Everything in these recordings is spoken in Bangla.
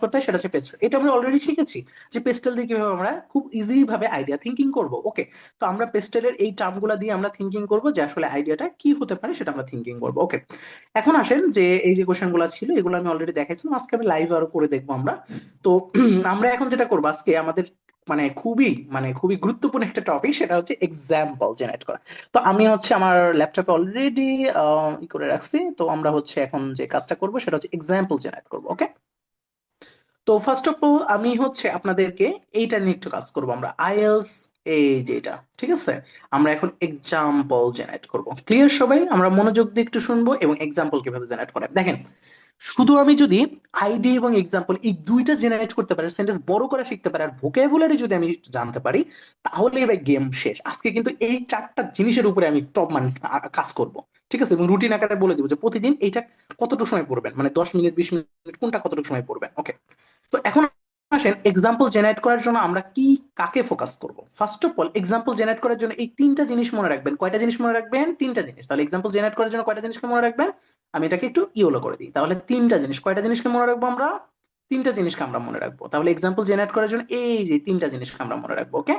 করতে হয় সেটা হচ্ছে পেস্টেল। এটা আমরা অলরেডি শিখেছি যে পেস্টেল দিয়ে কিভাবে আমরা খুব ইজি ভাবে আইডিয়া থিঙ্কিং করব। ওকে, তো আমরা পেস্টেলের এই টার্মগুলো দিয়ে আমরা থিঙ্কিং করব যে আসলে আইডিয়াটা কি হতে পারে সেটা আমরা থিঙ্কিং করব। ওকে, এখন আসেন যে এই যে কোশ্চেন গুলো ছিল এগুলো আমি অলরেডি দেখাইছিলাম, আজকে আমি লাইভ আরো করে দেখবো আমরা। তো আমরা এখন যেটা করবো আজকে আমাদের খুবই গুরুত্বপূর্ণ একটা টপিক, সেটা হচ্ছে এক্সাম্পল জেনারেট করা। তো আমি হচ্ছে আমার ল্যাপটপে অলরেডি ই করে রাখছি। তো আমরা হচ্ছে এখন যে কাজটা করবো সেটা হচ্ছে এক্সাম্পল জেনারেট করবো। ওকে, তো ফার্স্ট অফ অল আমি হচ্ছে আপনাদেরকে এইটা নিয়ে একটু কাজ করবো আমরা, আইএলস এই যে এটা, ঠিক আছে। আমরা এখন এক্সাম্পল জেনারেট করব। ক্লিয়ার সবাই? আমরা মনোযোগ দিয়ে একটু শুনবো এবং এক্সাম্পল কিভাবে জেনারেট করে দেখেন। শুধু আমি যদি আইডি এবং এক্সাম্পল এই দুইটা জেনারেট করতে পারি, সেন্টেন্স বড় করা শিখতে পারি, আর ভোকাবুলারি যদি আমি জানতে পারি, তাহলে এবার গেম শেষ। আজকে কিন্তু এই চারটা জিনিসের উপরে আমি টপ কাজ করব, ঠিক আছে। এবং রুটিন আকারে বলে দিব যে প্রতিদিন এইটা কতটুকু সময় পড়বেন, মানে 10 মিনিট 20 মিনিট কোনটা কতটুকু সময় পড়বেন। ওকে, তো এখন আসেন এক্সাম্পল জেনারেট করার জন্য আমরা কি কাকে ফোকাস করব। First of all example generate করার জন্য এই তিনটা জিনিস মনে রাখবেন। কয়টা জিনিস মনে রাখবেন? তিনটা জিনিস। তাহলে এক্সাম্পল জেনারেট করার জন্য কয়টা জিনিসকে মনে রাখবেন? আমি এটাকে একটু ইয়েলো করে দিই। তাহলে তিনটা জিনিস, কয়টা জিনিসকে মনে রাখবো আমরা? তিনটা জিনিসকে আমরা মনে রাখবো। তাহলে এক্সাম্পল জেনারেট করার জন্য এই যে তিনটা জিনিসকে আমরা মনে রাখবো। ওকে,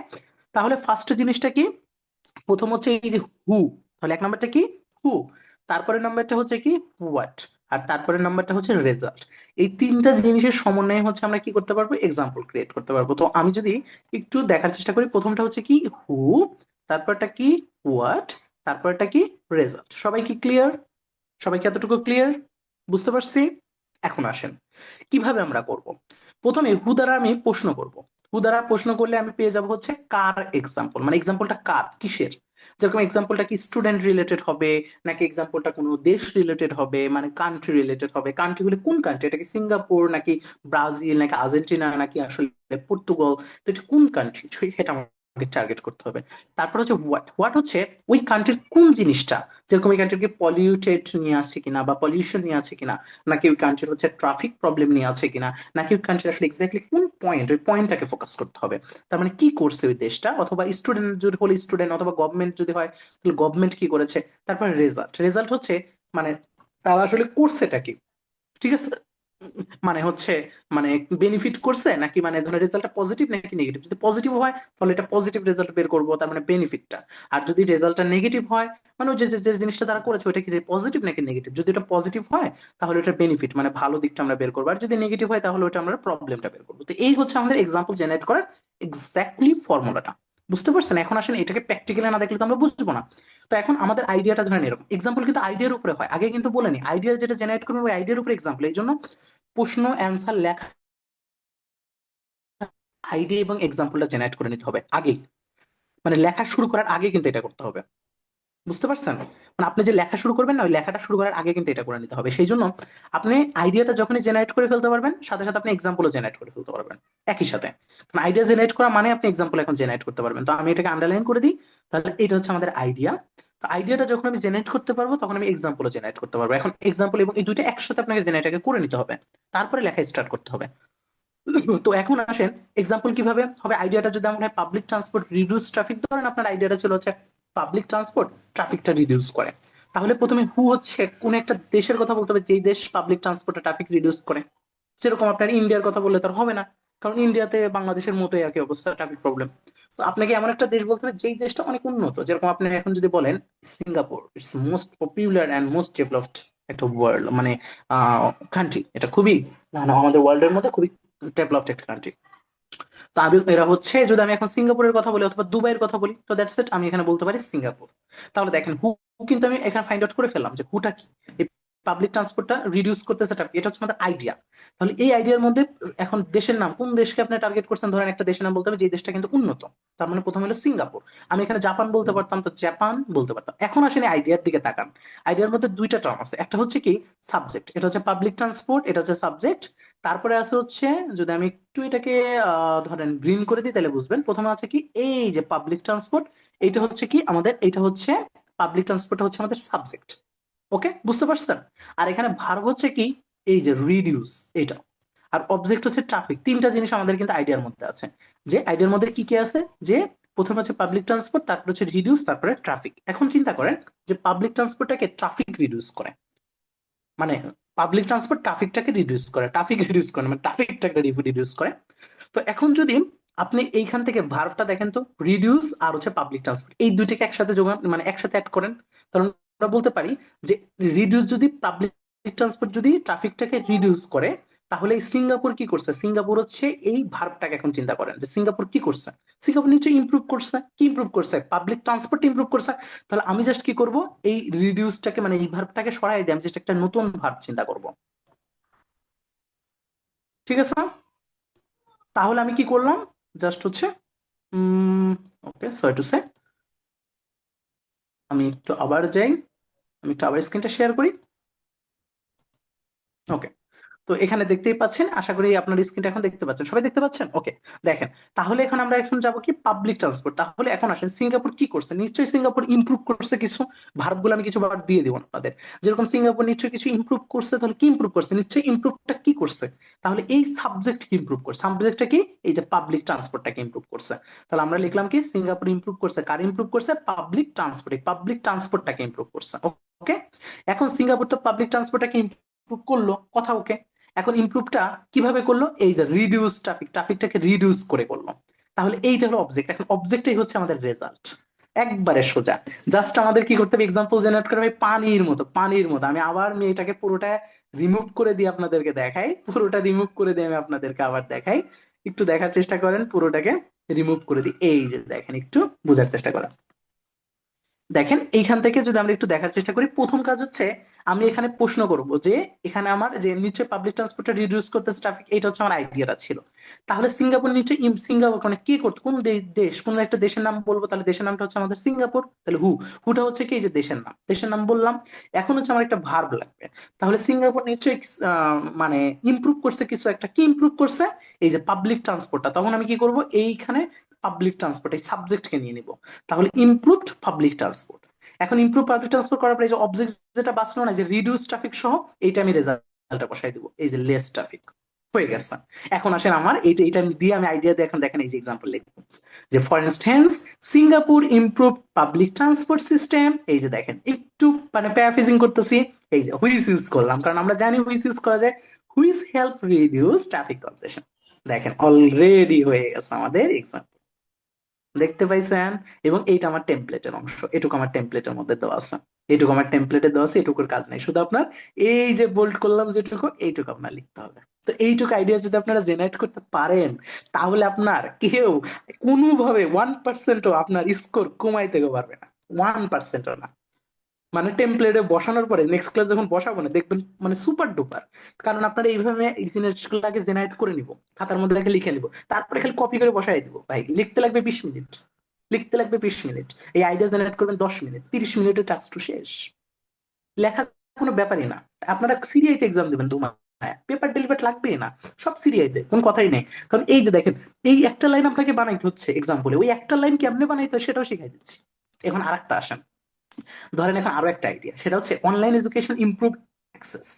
তাহলে ফার্স্ট জিনিসটা কি? প্রথম হচ্ছে এই যে হু। তাহলে এক নাম্বারটা কি? হু। তারপরে নাম্বারটা হচ্ছে কি? হোয়াট। আর তারপরে নাম্বারটা হচ্ছে রেজাল্ট। এই তিনটা জিনিসের সমন্বয়ে হচ্ছে আমরা কি করতে পারবো? এক্সাম্পল ক্রিয়েট করতে পারবো। তো আমি যদি একটু দেখার চেষ্টা করি, প্রথমটা হচ্ছে কি? হু। তারপরটা কি? হোয়াট। তারপরটা কি? রেজাল্ট। সবাই কি ক্লিয়ার? সবাই কি এতটুকু ক্লিয়ার? বুঝতে পারছি? এখন আসেন কিভাবে আমরা করব। প্রথমে হু দ্বারা আমি প্রশ্ন করব। হু দ্বারা প্রশ্ন করলে আমি পেয়ে যাব হচ্ছে কার এক্সাম্পল, মানে এক্সাম্পলটা কার, কিসের। যেরকম এক্সাম্পলটা কি স্টুডেন্ট রিলেটেড হবে, নাকি এক্সাম্পলটা কোনো দেশ রিলেটেড হবে, মানে কান্ট্রি রিলেটেড হবে। কান্ট্রি হলে কোন কান্ট্রি, এটা কি সিঙ্গাপুর নাকি ব্রাজিল নাকি আর্জেন্টিনা নাকি আসলে পর্তুগাল, তো এটা কোন কান্ট্রি সেটা আমাকে টার্গেট করতে হবে। তারপর হচ্ছে হোয়াট। হোয়াট হচ্ছে ওই কান্ট্রির কোন জিনিসটা, যেরকম এই কান্ট্রির কি পলিউটেড নিয়ে আসছে কিনা বা পলিউশন নিয়ে আছে কিনা, নাকি ওই কান্ট্রির হচ্ছে ট্রাফিক প্রবলেম নিয়ে আছে কিনা, নাকি ওই কান্ট্রি আসলে এক্স্যাক্টলি কোন পয়েন্ট, ওই পয়েন্টটাকে ফোকাস করতে হবে। তার মানে কি করছে ওই দেশটা, অথবা স্টুডেন্ট যদি হলে স্টুডেন্ট, অথবা গভর্নমেন্ট যদি হয় তাহলে গভর্নমেন্ট কি করেছে। তারপরে রেজাল্ট। রেজাল্ট হচ্ছে মানে তারা আসলে করছেটা কি, ঠিক আছে। মানে হচ্ছে মানে বেনিফিট করছে নাকি, মানে ধরো রেজাল্টটা পজিটিভ নাকি নেগেটিভ। যদি পজিটিভ হয় তাহলে এটা পজিটিভ রেজাল্ট বের করবো, তার মানে বেনিফিটটা। আর যদি রেজাল্টটা নেগেটিভ হয়, মানে ওই যে যে যে জিনিসটা তারা করেছে ওটা কি পজিটিভ নাকি নেগেটিভ। যদি এটা পজিটিভ হয় তাহলে এটা বেনিফিট, মানে ভালো দিকটা আমরা বের করবো, আর যদি নেগেটিভ হয় তাহলে ওটা আমরা প্রবলেমটা বের করবো। তো এই হচ্ছে আমাদের এক্সাম্পল জেনারেট করার এক্স্যাক্টলি ফর্মুলাটা। বুঝতে পারছেন? এখন আসেন এটাকে প্র্যাকটিক্যালি না দেখলে তো আমরা বুঝবো না। তো এখন আমাদের আইডিয়াটা ধরেন এরকম, এক্সাম্পল কিন্তু আইডিয়ার উপরে হয়, আগে কিন্তু বলেনি আইডিয়া যেটা জেনারেট করবো ওই আইডিয়ার উপরে এক্সাম্পল। এই জন্য প্রশ্ন অ্যান্সার লেখা আইডিয়া এবং এক্সাম্পলটা জেনারেট করে নিতে হবে আগে, মানে লেখা শুরু করার আগে কিন্তু এটা করতে হবে। বুঝতে পারছেন? মানে আপনি যে লেখা শুরু করবেন না, ওই লেখাটা শুরু করার আগে কিন্তু এটা করে নিতে হবে। সেই জন্য আপনি আইডিয়াটা যখনই জেনারেট করে ফেলতে পারবেন, সাথে সাথে আপনি এক্সাম্পলও জেনারেট করে ফেলতে পারবেন একই সাথে। কারণ আইডিয়া জেনারেট করা মানে আপনি এক্সাম্পল এখন জেনারেট করতে পারবেন। তো আমি এটাকে আন্ডারলাইন করে দিই। তাহলে এটা হচ্ছে আমাদের আইডিয়া। তো আইডিয়াটা যখন আমি জেনারেট করতে পারবো তখন আমি এক্সাম্পলও জেনারেট করতে পারবো। এখন এক্সাম্পল এবং এই দুইটা একসাথে আপনাকে জেনারেট করে নিতে হবে, তারপরে লেখা স্টার্ট করতে হবে। তো এখন আসেন এক্সাম্পল কিভাবে হবে। আইডিয়াটা যদি আমরা পাবলিক ট্রান্সপোর্ট রিডিউস ট্রাফিক, ধরেন আপনার আইডিয়াটা ছিল হচ্ছে পাবলিক ট্রান্সপোর্ট ট্রাফিকটা রিডিউস করে। তাহলে প্রথমে হু হচ্ছে কোন একটা দেশের কথা বলতে হবে যেই দেশ পাবলিক ট্রান্সপোর্টে ট্রাফিক রিডিউস করে। যেরকম আপনার ইন্ডিয়ার কথা বললে তার হবে না, কারণ ইন্ডিয়াতে বাংলাদেশের মতোই একই অবস্থা, ট্রাফিক প্রবলেম। তো আপনাকে এমন একটা দেশ বলতে হবে যেই দেশটা অনেক উন্নত। যেরকম আপনি এখন যদি বলেন Singapore, it's most popular and most developed একটা ওয়ার্ল্ড, মানে কান্ট্রি। এটা খুবই মানে আমাদের ওয়ার্ল্ড এর মধ্যে খুবই ডেভেলপড একটা কান্ট্রি। তো আমি এরা হচ্ছে, যদি আমি এখন সিঙ্গাপুরের কথা বলি অথবা দুবাইয়ের কথা বলি, তো দ্যাটস ইট, আমি এখানে বলতে পারি সিঙ্গাপুর। তাহলে দেখেন হু কিন্তু আমি এখানে ফাইন্ড আউট করে ফেললাম যে হুটা কি, পাবলিক ট্রান্সপোর্টটা রিডিউস করতেছে traffic, এটা হচ্ছে আমাদের আইডিয়া। তাহলে এই আইডিয়ার মধ্যে এখন দেশের নাম, কোন দেশকে আপনি টার্গেট করছেন, ধরেন একটা দেশের নাম বলতে হবে যে দেশটা কিন্তু উন্নত। তার মানে প্রথম হলো সিঙ্গাপুর। আমি এখানে জাপান বলতে পারতাম, তো জাপান বলতে পারতাম। এখন আসেন আইডিয়ার দিকে তাকান। আইডিয়ার মধ্যে দুইটা টার্ম আছে, একটা হচ্ছে কি সাবজেক্ট, এটা হচ্ছে পাবলিক ট্রান্সপোর্ট, এটা হচ্ছে সাবজেক্ট। তারপরে আছে হচ্ছে, যদি আমি একটু এটাকে ধরেন গ্রিন করে দিই তাহলে বুঝবেন, প্রথমে আছে কি এই যে পাবলিক ট্রান্সপোর্ট, এইটা হচ্ছে কি আমাদের, এইটা হচ্ছে পাবলিক ট্রান্সপোর্ট হচ্ছে আমাদের সাবজেক্ট। ওকে, বুঝতে পারছেন? আর এখানে ভার্ব হচ্ছে কি এই যে রিডিউস, এটা। আর অবজেক্ট হচ্ছে ট্রাফিক। তিনটা জিনিস আমাদের কিন্তু আইডিয়ার মধ্যে আছে। যে আইডিয়ার মধ্যে কি কি আছে, যে প্রথমে হচ্ছে পাবলিক ট্রান্সপোর্ট, তারপর হচ্ছে রিডিউস, তারপরে ট্রাফিক। এখন চিন্তা করেন যে পাবলিক ট্রান্সপোর্টটাকে ট্রাফিক রিডিউস করে, মানে পাবলিক ট্রান্সপোর্ট ট্রাফিকটাকে রিডিউস করে, মানে ট্রাফিকটাকে রিডিউস করে। তো এখন যদি আপনি এইখান থেকে ভার্বটা দেখেন তো, রিডিউস আর হচ্ছে পাবলিক ট্রান্সপোর্ট, এই দুইটাকে একসাথে যোগ মানে একসাথে অ্যাড করেন, তাহলে আমরা বলতে পারি যে রিডিউস যদি পাবলিক ট্রান্সপোর্ট যদি ট্রাফিকটাকে রিডিউস করে, তাহলে এই সিঙ্গাপুর কি করছে, সিঙ্গাপুর হচ্ছে এই ভার্বটাকে এখন চিন্তা করেন যে সিঙ্গাপুর কি করছে, সিঙ্গাপুর নিশ্চয়ই ইমপ্রুভ করছে, কি ইমপ্রুভ করছে, পাবলিক ট্রান্সপোর্ট ইমপ্রুভ করছে। তাহলে আমি জাস্ট কি করব, এই রিডিউসটাকে মানে এই ভার্বটাকে সরাই দিয়ে আমি জাস্ট একটা নতুন ভার্ব চিন্তা করব। ঠিক আছে না? তাহলে আমি কি করলাম, জাস্ট হচ্ছে ওকে সরি টু সে, আমি একটু আবার যাই, আমি একটু আবার স্ক্রিনটা শেয়ার করি। ওকে, তো এখানে দেখতেই পাচ্ছেন, আশা করি আপনার স্ক্রিনটা এখন দেখতে পাচ্ছেন, সবাই দেখতে পাচ্ছেন? ওকে, দেখেন, তাহলে এখন আমরা এখন যাব কি পাবলিক ট্রান্সপোর্ট। তাহলে এখন আসেন সিঙ্গাপুর কি করছে, নিশ্চয়ই সিঙ্গাপুর ইমপ্রুভ করছে কিছু, ভার্বগুলো আমি কিছু বার দিয়ে দিব আপনাদের। যেরকম সিঙ্গাপুর নিশ্চয়ই কিছু ইমপ্রুভ করছে, তাহলে কি ইমপ্রুভ করছে, নিশ্চয়ই ইমপ্রুভটা কি করছে, তাহলে এই সাবজেক্ট কি ইমপ্রুভ করছে, সাবজেক্টটা কি, এই যে পাবলিক ট্রান্সপোর্টটাকে ইমপ্রুভ করছে। তাহলে আমরা লিখলাম কি, সিঙ্গাপুর ইমপ্রুভ করছে, কার ইমপ্রুভ করছে, পাবলিক ট্রান্সপোর্ট, পাবলিক ট্রান্সপোর্টটাকে ইমপ্রুভ করছে। ওকে, এখন সিঙ্গাপুর তো পাবলিক ট্রান্সপোর্টটাকে ইমপ্রুভ করলো, কথা ওকে। এখন ইমপ্রুভটা কিভাবে করলো, এই যে রিডিউস ট্রাফিকটাকে রিডিউস করে করলো। তাহলে এইটা হলো অবজেক্ট, এখন অবজেক্টই হচ্ছে আমাদের রেজাল্ট, একবারে সোজা। জাস্ট আমাদের কি করতে হবে, এক্সাম্পল জেনারেট করে ভাই, পানির মতো আমি আবার এটাকে পুরোটা রিমুভ করে দিয়ে আপনাদেরকে দেখাই, পুরোটা রিমুভ করে দিয়ে আমি আপনাদেরকে আবার দেখাই, একটু দেখার চেষ্টা করেন, পুরোটাকে রিমুভ করে দিই, এই যে দেখেন, একটু বোঝার চেষ্টা করেন। দেখেন এইখান থেকে যদি আমরা একটু দেখার চেষ্টা করি, প্রথম কাজ হচ্ছে আমি এখানে প্রশ্ন করব যে এখানে আমার যে নিশ্চয় পাবলিক ট্রান্সপোর্টে রিডিউস করতেছে ট্রাফিক, এটা হচ্ছে আমার আইডিয়াটা ছিল। তাহলে সিঙ্গাপুর নিশ্চয় সিঙ্গাপুর মানে কি করতো, কোন দেশ, কোন একটা দেশের নাম বলবো, তাহলে দেশের নামটা হচ্ছে আমাদের সিঙ্গাপুর, তাহলে হুটা হচ্ছে কি, এই যে দেশের নাম বললাম। এখন হচ্ছে আমার একটা ভার্ব লাগবে, তাহলে সিঙ্গাপুর নিশ্চয়ই মানে ইমপ্রুভ করছে কিছু একটা, কি ইমপ্রুভ করছে, এই যে পাবলিক ট্রান্সপোর্টটা। তখন আমি কি করব, এইখানে পাবলিক ট্রান্সপোর্ট এই সাবজেক্টকে নিয়ে নিব, তাহলে ইমপ্রুভড পাবলিক ট্রান্সপোর্ট। এখন ইমপ্রুভ পাবলিক ট্রান্সপোর্ট করার পরে এই যে অবজেক্ট যেটা বাঁচলো না, যে রিডিউস ট্রাফিক সহ, এইটা আমি রেজাল্টটা বসাই দিব, এই যে লেস ট্রাফিক হয়ে গেছে। এখন আসেন আমার এইটা এটা দিয়ে আমি আইডিয়া দিয়ে এখন দেখেন এই যে এক্সাম্পল লিখবো, যে for instance Singapore improve public transport system, এই যে দেখেন একটু মানে প্যারাফ্রেজিং করতেছি, এই যে হুইচ ইউজ করলাম, কারণ আমরা জানি হুইচ ইউজ করা যায়, হুইচ হেল্প রিডিউস ট্রাফিক কনজেশন। দেখেন অলরেডি হয়ে গেছে আমাদের এক্সাম্পল, দেখতে পাইছেন? এবং এইটা আমার টেমপ্লেটের অংশ, এটুকু আমার টেমপ্লেটের মধ্যে দেওয়া আছে, এটুকু আমার টেমপ্লেটে দেওয়া আছে, এটুকুর কাজ নাই, শুধু আপনার এই যে বোল্ড করলাম যেটুকু, এইটুকু আপনার লিখতে হবে। তো এইটুকু আইডিয়া যদি আপনারা জেনারেট করতে পারেন, তাহলে আপনার কেউ কোনোভাবে 1%ও আপনার স্কোর কমাইতে পারবে না, 1%ও না। মানে টেমপ্লেটে বসানোর পরে নেক্সট ক্লাস যখন বসাবো না, দেখবেন মানে সুপার ডুপার। কারণ আপনারা এইভাবে এই জিনিসগুলোকে জেনারেট করে নিব, খাতার মধ্যে দেখে লিখে নিব, তারপরে খালি কপি করে বসাই দিব, ভাই লিখতে লাগবে 20 মিনিট, এই আইডিয়া জেনারেট করবেন 10 মিনিট, 30 মিনিটের টাস্ক টু শেষ, লেখা কোনো ব্যাপারই না। আপনারা সিরিয়াইতে এক্সাম দেবেন 2 মাস, পেপার ডেলিভার লাগবেই না, সব সিরিয়াইতে, কোনো কথাই নেই। কারণ এই যে দেখেন, এই একটা লাইন আপনাকে বানাইতে হচ্ছে এক্সাম্পলে, ওই একটা লাইন কেমনে বানাইতে হয় সেটাও শিখাই দিচ্ছি। এখন আরেকটা আসেন, ধরেন এখন আরো একটা আইডিয়া, সেটা হচ্ছে অনলাইন এডুকেশন ইমপ্রুভ অ্যাক্সেস।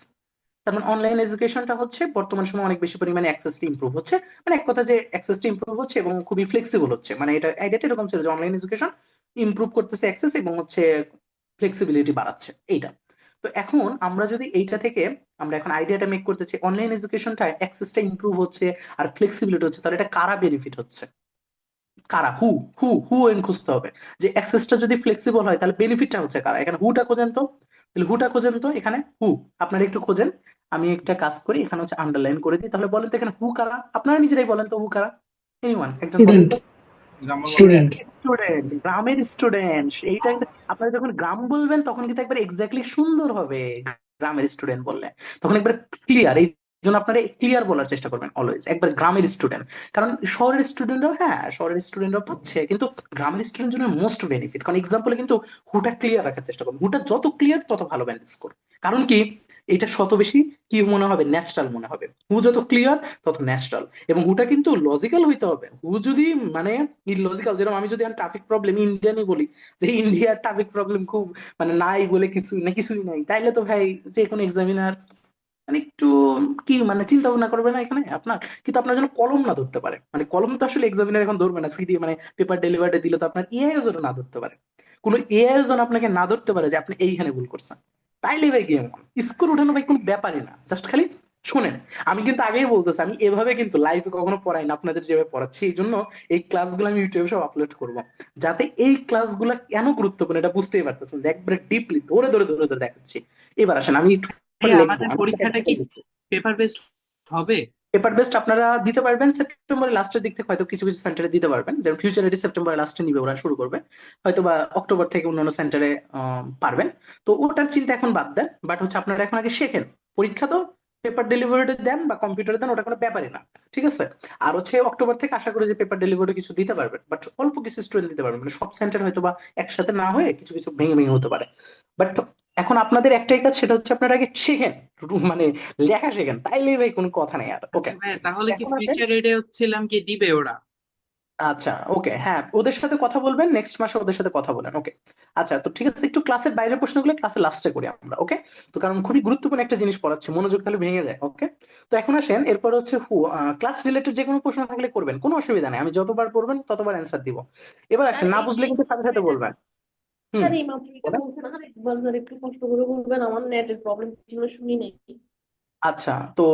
তার মানে অনলাইন এডুকেশনটা হচ্ছে বর্তমান সময় অনেক বেশি পরিমাণে অ্যাক্সেসটা ইমপ্রুভ হচ্ছে, মানে এক কথা যে অ্যাক্সেসটা ইমপ্রুভ হচ্ছে এবং খুবই ফ্লেক্সিবল হচ্ছে, মানে এটা আইডিয়াটা এরকম ছিল যে অনলাইন এডুকেশন ইমপ্রুভ করতেছে অ্যাক্সেস এবং হচ্ছে ফ্লেক্সিবিলিটি বাড়াচ্ছে, এইটা। তো এখন আমরা যদি এইটা থেকে আমরা এখন আইডিয়াটা মেক করতেছি অনলাইন এডুকেশনটা অ্যাক্সেসটা ইমপ্রুভ হচ্ছে আর ফ্লেক্সিবিলিটি হচ্ছে, তাহলে এটা কারা বেনিফিট হচ্ছে, কারা, হু এন খুঁজতে হবে, যে অ্যাক্সেসটা যদি ফ্লেক্সিবল হয় তাহলে বেনিফিটটা হচ্ছে কারা, এখানে হুটা খোঁজেন তো, তাহলে হুটা খোঁজেন তো এখানে, আপনারা একটু খোঁজেন। আমি একটা কাজ করি, এখানে হচ্ছে আন্ডারলাইন করে দিই, তাহলে বলেন তো এখানে হু কারা, আপনারা নিজেরাই বলেন তো হু কারা, এনিওয়ান একজন বলেন স্টুডেন্ট। তো। স্টুডেন্ট। স্টুডেন্ট, গ্রামের স্টুডেন্ট, এইটা আপনারা যখন গ্রাম বলবেন তখন কিন্তু একবার এক্স্যাক্টলি সুন্দর হবে, গ্রামের স্টুডেন্ট বললে তখন একবার ক্লিয়ার, এই জন্য আপনারা ক্লিয়ার বলার চেষ্টা করবেন অলওয়েজ, একবার গ্রামের স্টুডেন্ট। কারণ শহরের স্টুডেন্টরাও, হ্যাঁ শহরের স্টুডেন্টরাও পাচ্ছে, কিন্তু গ্রামের স্টুডেন্ট জন্য মোস্ট বেনিফিট, কারণ এক্সাম্পলে কিন্তু হুটা ক্লিয়ার রাখার চেষ্টা করবেন, হুটা যত ক্লিয়ার তত ভালো ব্যালেন্স স্কোর। কারণ কি, এটা শত বেশি কি মনে হবে, ন্যাচারাল মনে হবে, হু যত ক্লিয়ার তত ন্যাচারাল, এবং হুটা কিন্তু লজিক্যাল হইতে হবে, হু যদি মানে ইললজিক্যাল, যেরকম আমি যদি ট্রাফিক প্রবলেম ইন্ডিয়ানই বলি, যে ইন্ডিয়ার ট্রাফিক প্রবলেম খুব মানে নাই বলে কিছু না, কিছুই নাই, তাইলে তো ভাই যে কোনো এক্সামিনার মানে একটু কি মানে চিন্তা ভাবনা করবে না এখানে আপনার, কিন্তু আপনার যেন কলম না ধরতে পারে, মানে কলম তো আসলে এক্সামিনার এখন ধরবে না, সিডি মানে পেপার ডেলিভারি দিলে তো আপনার এআই যেন না ধরতে পারে, কোনো এআই যেন আপনাকে না ধরতে পারে যে আপনি এইখানে ভুল করছেন। তাইলে ভাই গেম অন। স্কোর উঠানো ভাই কোনো ব্যাপারই না, জাস্ট খালি শোনেন। আমি কিন্তু আগেই বলতেছি, আমি এভাবে কিন্তু লাইভে কখনো পড়াই না আপনাদের যেভাবে পড়াচ্ছি, এই জন্য এই ক্লাসগুলো আমি ইউটিউবে সব আপলোড করবো, যাতে এই ক্লাসগুলো কেন গুরুত্বপূর্ণ এটা বুঝতেই পারতেছেন, যে একবারে ডিপলি ধরে ধরে ধরে ধরে দেখাচ্ছি। এবার আসেন, আমি একটু ভাইয়া লিখবো, আমাদের আমি পরীক্ষাটা কি পেপার বেসড হবে? পেপার বেসড আপনারা দিতে পারবেন সেপ্টেম্বরের লাস্টের দিক থেকে, হয়তো কিছু কিছু সেন্টারে দিতে পারবেন, যেমন ফিউচার এডি সেপ্টেম্বরের লাস্টে নিবে, ওরা শুরু করবে হয়তো, বা অক্টোবর থেকে অন্যান্য সেন্টারে পারবেন। তো ওটার চিন্তা এখন বাদ দেন, বাট হচ্ছে আপনারা এখন আগে শেখেন। পরীক্ষা তো পেপার ডেলিভারি দেন বা কম্পিউটারে দেন, ওটা কোনো ব্যাপারই না, ঠিক আছে। আর হচ্ছে অক্টোবর থেকে আশা করি যে পেপার ডেলিভারি কিছু দিতে পারবেন, বাট অল্প কিছু স্টুডেন্ট দিতে পারবেন, মানে সব সেন্টার হয়তো বা একসাথে না হয়ে কিছু কিছু ভেঙে ভেঙে হতে পারে। বাট এখন আপনাদের একটাই কাজ, সেটা হচ্ছে আপনারা আগে শেখেন, মানে লেখা শেখেন, তাইলেই ভাই কোনো কথা নেই আর। ওকে, আচ্ছা ভাইয়া, তাহলে কি এখন আসেন। ফিউচার এডে হচ্ছিলাম কি দিবে ওরা? আচ্ছা, ওকে, হ্যাঁ, ওদের সাথে কথা বলবেন, নেক্সট মাসে ওদের সাথে কথা বলেন, ওকে। আচ্ছা, তো ঠিক আছে, একটু ক্লাসের বাইরের প্রশ্নগুলো ক্লাসে লাস্টে করি আমরা, ওকে। তো কারণ খুবই গুরুত্বপূর্ণ একটা জিনিস পড়াচ্ছি, মনোযোগ তাহলে ভেঙে যায়, ওকে। তো এখন আসেন, এরপর হচ্ছে ক্লাস রিলেটেড যে কোনো প্রশ্ন থাকলে করবেন, কোনো অসুবিধা নেই, আমি যতবার পড়বেন ততবার অ্যান্সার দিব। এবার স্যার আসেন, না এই বুঝলে এই কিন্তু সাথে মাত্র সাথে এটা, বলবেন। হুম, স্যার এই মাত্র এটা বলেন। বলছেন, আর একবার স্যার একটু কষ্ট করে বলবেন, আমার নেটের প্রবলেম ছিল, শুনি নাই। আচ্ছা, তো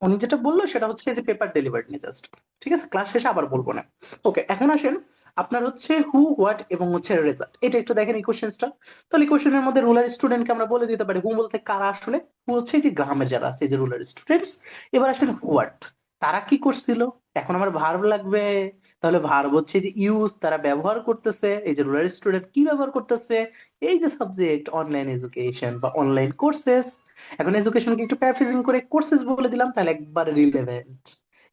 উনি যেটা বললো সেটা হচ্ছে যে পেপার ডেলিভারি নিয়ে জাস্ট, ঠিক আছে, ক্লাস শেষে আবার বলবো না। ওকে, এখন আসেন, আপনার হচ্ছে হু হোয়াট এবং হচ্ছে রেজাল্ট, এটা একটু দেখেন এই কোশ্চেনটা। তাহলে কোশ্চেনের মধ্যে রুলার স্টুডেন্টকে আমরা বলে দিতে পারি, হু বলতে কারা আসলে, হু হচ্ছে এই যে গ্রামের যারা আছে, এই যে রুলার স্টুডেন্টস। এবার আসেন হোয়াট, তারা কি করছিল। এখন আমার ভার্ব লাগবে, তাহলে ভার্ব হচ্ছে যে ইউজ, তারা ব্যবহার করতেছে, এই যে রুলার স্টুডেন্ট কি ব্যবহার করতেছে, এই যে সাবজেক্ট অনলাইন এডুকেশন বা অনলাইন কোর্সেস। এখন এডুকেশনকে একটু প্যারাফ্রেজিং করে কোর্সেস বলে দিলাম, তাহলে একবার রিলেভেন্ট।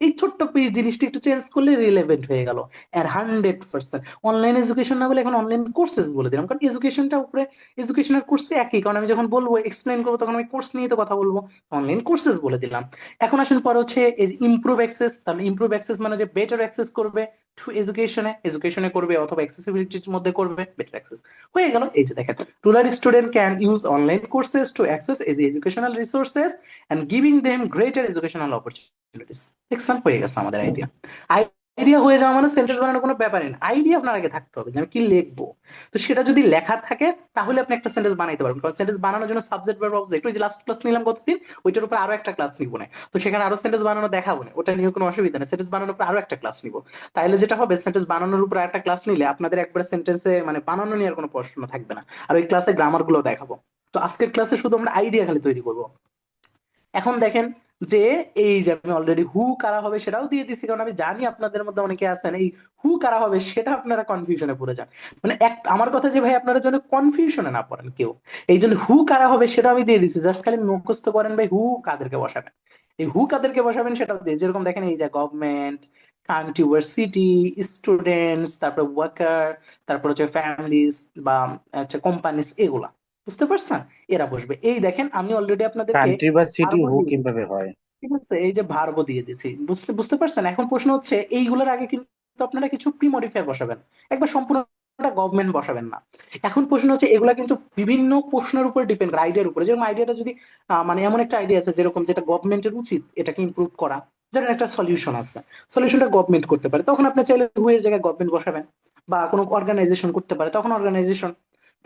এই ছোট্ট পিস জিনিসটা একটু চেঞ্জ করলে রিলেভেন্ট হয়ে গেল। আর 100% অনলাইন এডুকেশন না বলে এখন অনলাইন কোর্সেস বলে দিলাম, কারণ এডুকেশনটা উপরে, এডুকেশনের কোর্সে একই, কারণ আমি যখন বলবো এক্সপ্লেন করবো তখন আমি কোর্স নিয়ে তো কথা বলবো, অনলাইন কোর্সেস বলে দিলাম। এখন আসেন পরে হচ্ছে ইমপ্রুভ অ্যাক্সেস, তাহলে ইমপ্রুভ অ্যাক্সেস মানে যে বেটার অ্যাক্সেস করবে টু এডুকেশনে, এডুকেশনে করবে অথবা অ্যাক্সেসিবিলিটির মধ্যে করবে বেটার অ্যাক্সেস। হয়ে গেল, এই যে দেখেন, rural student can use online courses to access educational resources and giving them greater educational opportunities. দেখছেন, হয়ে গেছে আমাদের আইডিয়া। আইডিয়া হয়ে যাওয়া মানে সেন্টেন্স বানানোর কোনো ব্যাপারই না, আইডিয়া আপনার আগে থাকতে হবে যে আমি কি লিখবো। তো সেটা যদি লেখা থাকে তাহলে আপনি একটা সেন্টেন্স বানাইতে পারবেন, কারণ সেন্টেন্স বানানোর জন্য সাবজেক্ট ভার্ব অবজেক্ট, ওই যে লাস্ট ক্লাস নিলাম গতদিন, ওইটার উপর আরো একটা ক্লাস নিবো না। তো সেখানে আরো সেন্টেন্স বানানো দেখাবো না, ওটা নিয়ে কোনো অসুবিধা নেই, সেন্টেন্স বানানোর উপর আরো একটা ক্লাস নিবো। তাইলে যেটা হবে, সেন্টেন্স বানানোর উপর একটা ক্লাস নিলে আপনাদের একবারে সেন্টেন্সে মানে বানানো নিয়ে আর কোনো প্রশ্ন থাকবে না। আর ওই ক্লাসে গ্রামার গুলো দেখাবো। তো আজকের ক্লাসে শুধু আমরা আইডিয়া খালি তৈরি করবো। এখন দেখেন, যে এই যে আমি অলরেডি হু কারা হবে সেটাও দিয়ে দিছি, কারণ আমি জানি আপনাদের মধ্যে অনেকে আছেন এই হু কারা হবে সেটা আপনারা কনফিউশনে পড়ে যান। মানে এক আমার কথা যে ভাই আপনারা যেন কনফিউশনে না পড়েন কেউ, এই জন্য হু কারা হবে সেটা আমি দিয়ে দিছি, জাস্ট খালি মুখস্থ করেন ভাই হু কাদেরকে বসাবেন। এই হু কাদেরকে বসাবেন সেটাও দিয়ে, যেরকম দেখেন এই যে government, country or city, students, তারপর ওয়ার্কার, তারপর হচ্ছে ফ্যামিলিজ বা হচ্ছে কোম্পানিজ, এগুলা বুঝতে পারছেন, এরা বসবে। এই দেখেন আমি অলরেডি আপনাদেরকে কান্ট্রি বা সিটি ভার্ব হু দিয়ে দিছি, কিভাবে হয়? ঠিক আছে, এই যে ভার্ব দিয়ে দিছি, বুঝতে বুঝতে পারছেন। এখন প্রশ্ন হচ্ছে এইগুলোর আগে কিন্তু আপনারা কিছু প্রি মডিফায়ার বসাবেন, একবার সম্পূর্ণটা গভর্নমেন্ট বসাবেন না। এখন প্রশ্ন হচ্ছে এগুলা কিন্তু বিভিন্ন প্রশ্নের উপর ডিপেন্ড করে, আইডিয়ার উপরে, যেরকম আইডিয়াটা যদি মানে এমন একটা আইডিয়া আছে যেরকম যেটা গভর্নমেন্টের উচিত এটাকে ইমপ্রুভ করা, ধরেন একটা সলিউশন আছে, সলিউশনটা গভর্নমেন্ট করতে পারে, তখন আপনি চাইলে হু এর জায়গায় গভর্নমেন্ট বসাবেন। বা কোনো অর্গানাইজেশন করতে পারে, তখন অর্গানাইজেশন।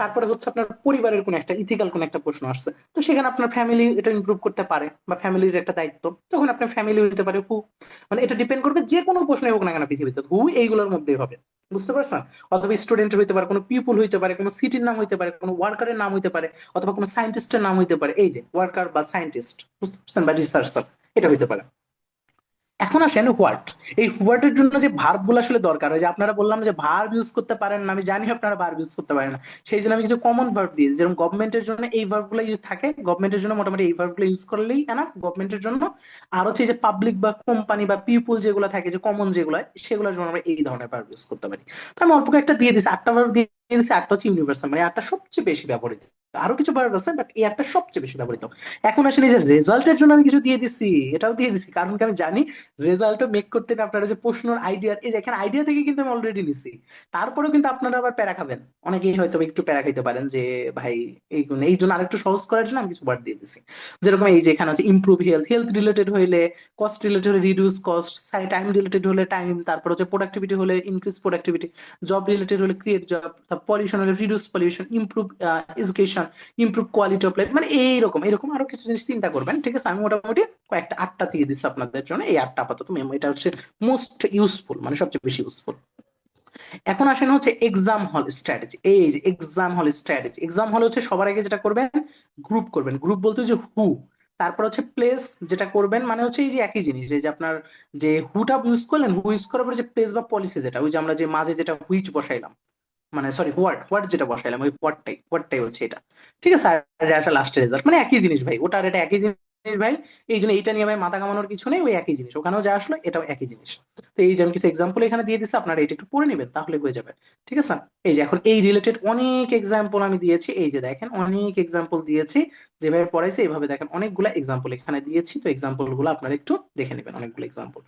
তারপরে হচ্ছে আপনার পরিবারের কোন একটা ইথিক্যাল কোন একটা প্রশ্ন আসছে, তো সেখানে আপনার ফ্যামিলি এটা ইমপ্রুভ করতে পারে, বা ফ্যামিলির একটা দায়িত্ব, তখন আপনার ফ্যামিলি হইতে পারে হু। মানে এটা ডিপেন্ড করবে যে কোনো প্রশ্ন হোক না কেন পৃথিবীতে, হু এইগুলোর মধ্যেই হবে, বুঝতে পারছেন। অথবা স্টুডেন্ট হইতে পারে, কোনো পিপুল হইতে পারে, কোনো সিটির নাম হইতে পারে, কোনো ওয়ার্কারের নাম হইতে পারে, অথবা কোনো সায়েন্টিস্টের নাম হইতে পারে, এই যে ওয়ার্কার বা সায়েন্টিস্ট, বুঝতে পারছেন, বা রিসার্চার, এটা হইতে পারে। এখন আসেন হোয়াট। এই হোয়াট এর জন্য যে ভার্ব গুলো আসলে দরকার হয়, যে আপনারা বললাম যে ভার্ব ইউজ করতে পারেন না, আমি জানি আপনারা ভার্ব ইউজ করতে পারেন না, সেই জন্য আমি কিছু কমন ভার্ব দিয়েছি, যেরকম গভর্নমেন্টের জন্য এই ভার্ব গুলো ইউজ থাকে, গভর্নমেন্টের জন্য মোটামুটি এই ভার্ব গুলো ইউজ করলেই এনাফ গভর্নমেন্টের জন্য। আর হচ্ছে এই যে পাবলিক বা কোম্পানি বা পিপুল যেগুলো থাকে, যে কমন যেগুলো হয়, সেগুলোর জন্য আমরা এই ধরনের ভার্ব ইউজ করতে পারি। তো আমি অল্প একটা দিয়ে দিচ্ছি, 8টা ভার্ব দিয়ে দিচ্ছি, 8টা হচ্ছে ইউনিভার্সাল, মানে 8টা সবচেয়ে বেশি ব্যবহৃত। আরো কিছু ভার্ব আছে বাট এই 8টা সবচেয়ে বেশি ব্যবহৃত। এখন আসলে এই যে রেজাল্টের জন্য আমি কিছু দিয়ে দিচ্ছি, এটাও দিয়ে দিচ্ছি, কারণ কি আমি জানি রেজাল্টও মেক করতে না আপনারা যে প্রশ্নের আইডিয়া, এই যে এখানে আইডিয়া থেকে কিন্তু আমি অলরেডি নিছি। তারপরেও কিন্তু আপনারা আবার প্যারা খাবেন, অনেকেই হয়তো একটু প্যারা খাইতে পারেন যে ভাই এই জন্য আরেকটু সহজ করার জন্য আমি কিছু বার দিয়ে দিছি। যেরকম এই যে এখানে হচ্ছে ইমপ্রুভ হেলথ, হেলথ রিলেটেড হইলে, কস্ট রিলেটেড হলে রিডিউস কস্ট, টাইম রিলেটেড হলে টাইম, তারপর হচ্ছে প্রোডাক্টিভিটি হলে ইনক্রিজ প্রোডাক্টিভিটি, জব রিলেটেড হলে ক্রিয়েট জব, পলিউশন হলে reduce pollution, improve education, improve quality of life, মানে এইরকম এরকম আরো কিছু জিনিস চিন্তা করবেন। ঠিক আছে, আমি মোটামুটি কয়েকটা 8টা দিয়ে দিচ্ছি আপনাদের জন্য, এই 8টা আপাতত এটা হচ্ছে মোস্ট ইউজফুল, মানে সবচেয়ে বেশি ইউজফুল। এখন আসেন হচ্ছে এক্সাম হল স্ট্র্যাটেজি। এই যে এক্সাম হল স্ট্র্যাটেজি, এক্সাম হল হচ্ছে সবার আগে যেটা করবেন গ্রুপ করবেন। গ্রুপ বলতে যে হু, তারপর হচ্ছে প্লেস যেটা করবেন, মানে হচ্ছে এই যে একই জিনিস, এই যে আপনার যে হুটা ইউজ করলেন, হু ইউজ করার পরে যে প্লেস বা পলিসি যেটা, ওই যে আমরা যে মাঝে যেটা হুইচ বসাইলাম, মানে সরি হোয়াট হোয়াট যেটা বসাইলাম, ওই হোয়াটটাই হচ্ছে এটা। ঠিক আছে, আর এটা আসলে লাস্টের রেজাল্ট, মানে একই জিনিস ভাই, ওটা আর এটা একই জিনিস ভাই। এই জন্য এইটা নিয়ে ভাই মাথা কামানোর কিছু নেই, ওই একই জিনিস, ওখানেও যা আসলো এটাও একই জিনিস। তো এই যে আমি কিছু এক্সাম্পল এখানে দিয়ে দিচ্ছি, আপনারা এটা একটু পড়ে নেবেন তাহলে হয়ে যাবে। ঠিক আছে, এই যে এখন এই রিলেটেড অনেক এক্সাম্পল আমি দিয়েছি, এই যে দেখেন অনেক এক্সাম্পল দিয়েছি, যেভাবে পড়াইছে এইভাবে দেখেন অনেকগুলো এক্সাম্পল এখানে দিয়েছি। তো এক্সাম্পল গুলো আপনারা একটু দেখে নেবেন, অনেকগুলো এক্সাম্পল।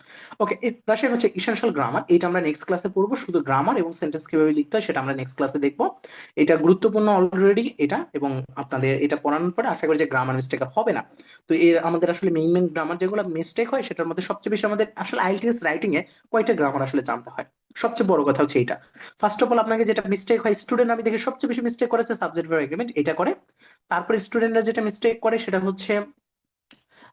ওকে, এর পাশে হচ্ছে ইসেনশিয়াল গ্রামার, এটা আমরা নেক্সট ক্লাসে পড়বো। শুধু গ্রামার এবং সেন্টেন্স কিভাবে লিখতে হয় সেটা আমরা নেক্সট ক্লাসে দেখবো। এটা গুরুত্বপূর্ণ অলরেডি এটা, এবং আপনাদের এটা পড়ানোর পরে আশা করি যে গ্রামার মিস্টেক আর হবে না। তো এর আমাদের আসলে মেইন মেইন গ্রামার যেগুলো মিস্টেক হয় সেটার মধ্যে সবচেয়ে বেশি আমাদের আসলে আইএলটিএস রাইটিং এ কয়টা গ্রামার আসলে জানতে হয়, সবচেয়ে বড় কথা হচ্ছে এইটা। ফার্স্ট অফ অল আপনাকে যেটা মিস্টেক হয়, স্টুডেন্ট আমি দেখি সবচেয়ে বেশি মিস্টেক করেছে সাবজেক্ট ভার্ব এগ্রিমেন্ট, এটা করে। তারপরে স্টুডেন্টরা যেটা মিস্টেক করে সেটা হচ্ছে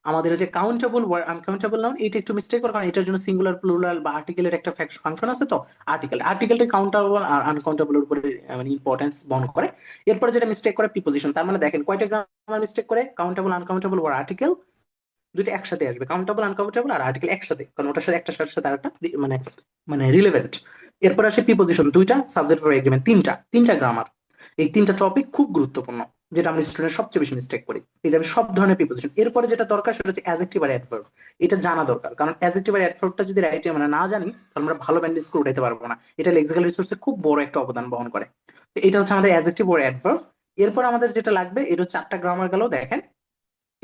আমাদের যে কাউন্টেবল ওয়ার্ড আনকাউন্টেবল নাউন, এটা একটু মিস্টেক করে, কারণ এটার জন্য সিঙ্গুলার প্লুরাল বা আর্টিকেলের একটা ফাংশন আছে। তো আর্টিকেলটা কাউন্টেবল আর আনকাউন্টেবল এর উপরে মানে ইম্পর্টেন্স বহন করে। এরপরে যেটা মিস্টেক করে প্রিপোজিশন, তার মানে দেখেন কয়টা গ্রামার মিস্টেক করে, কাউন্টেবল আনকাউন্টেবল ওয়ার আর্টিকেল দুইটা একসাথে আসবে, কাউন্টেবল আনকাউন্টেবল আর আর্টিকেল একসাথে, কারণ ওটার সাথে একটা সাথে আরেকটা মানে মানে রিলেভেন্ট। এরপর আসে প্রিপোজিশন দুইটা, সাবজেক্ট ভার্ব এগ্রিমেন্ট তিনটা গ্রামার। এই তিনটা টপিক খুব গুরুত্বপূর্ণ, যেটা আমরা স্টুডেন্ট সবচেয়ে বেশি মিস্টেক করি। এই যে আমি সব ধরনের প্রিপোজিশন, এরপরে যেটা দরকার সেটা হচ্ছে অ্যাডজেক্টিভ আর অ্যাডভার্ব। এটা জানা দরকার, কারণ অ্যাডজেক্টিভ আর অ্যাডভার্বটা যদি রাইটে আমরা না জানি তাহলে আমরা ভালো ব্যান্ডেজ করে উঠাইতে পারবো না। এটা লেক্সিক্যাল রিসোর্সে খুব বড় একটা অবদান বহন করে। তো এটা হচ্ছে আমাদের অ্যাডজেক্টিভ আর অ্যাডভার্ব। এরপর আমাদের যেটা লাগবে, এটা হচ্ছে 8টা গ্রামার গেল দেখেন।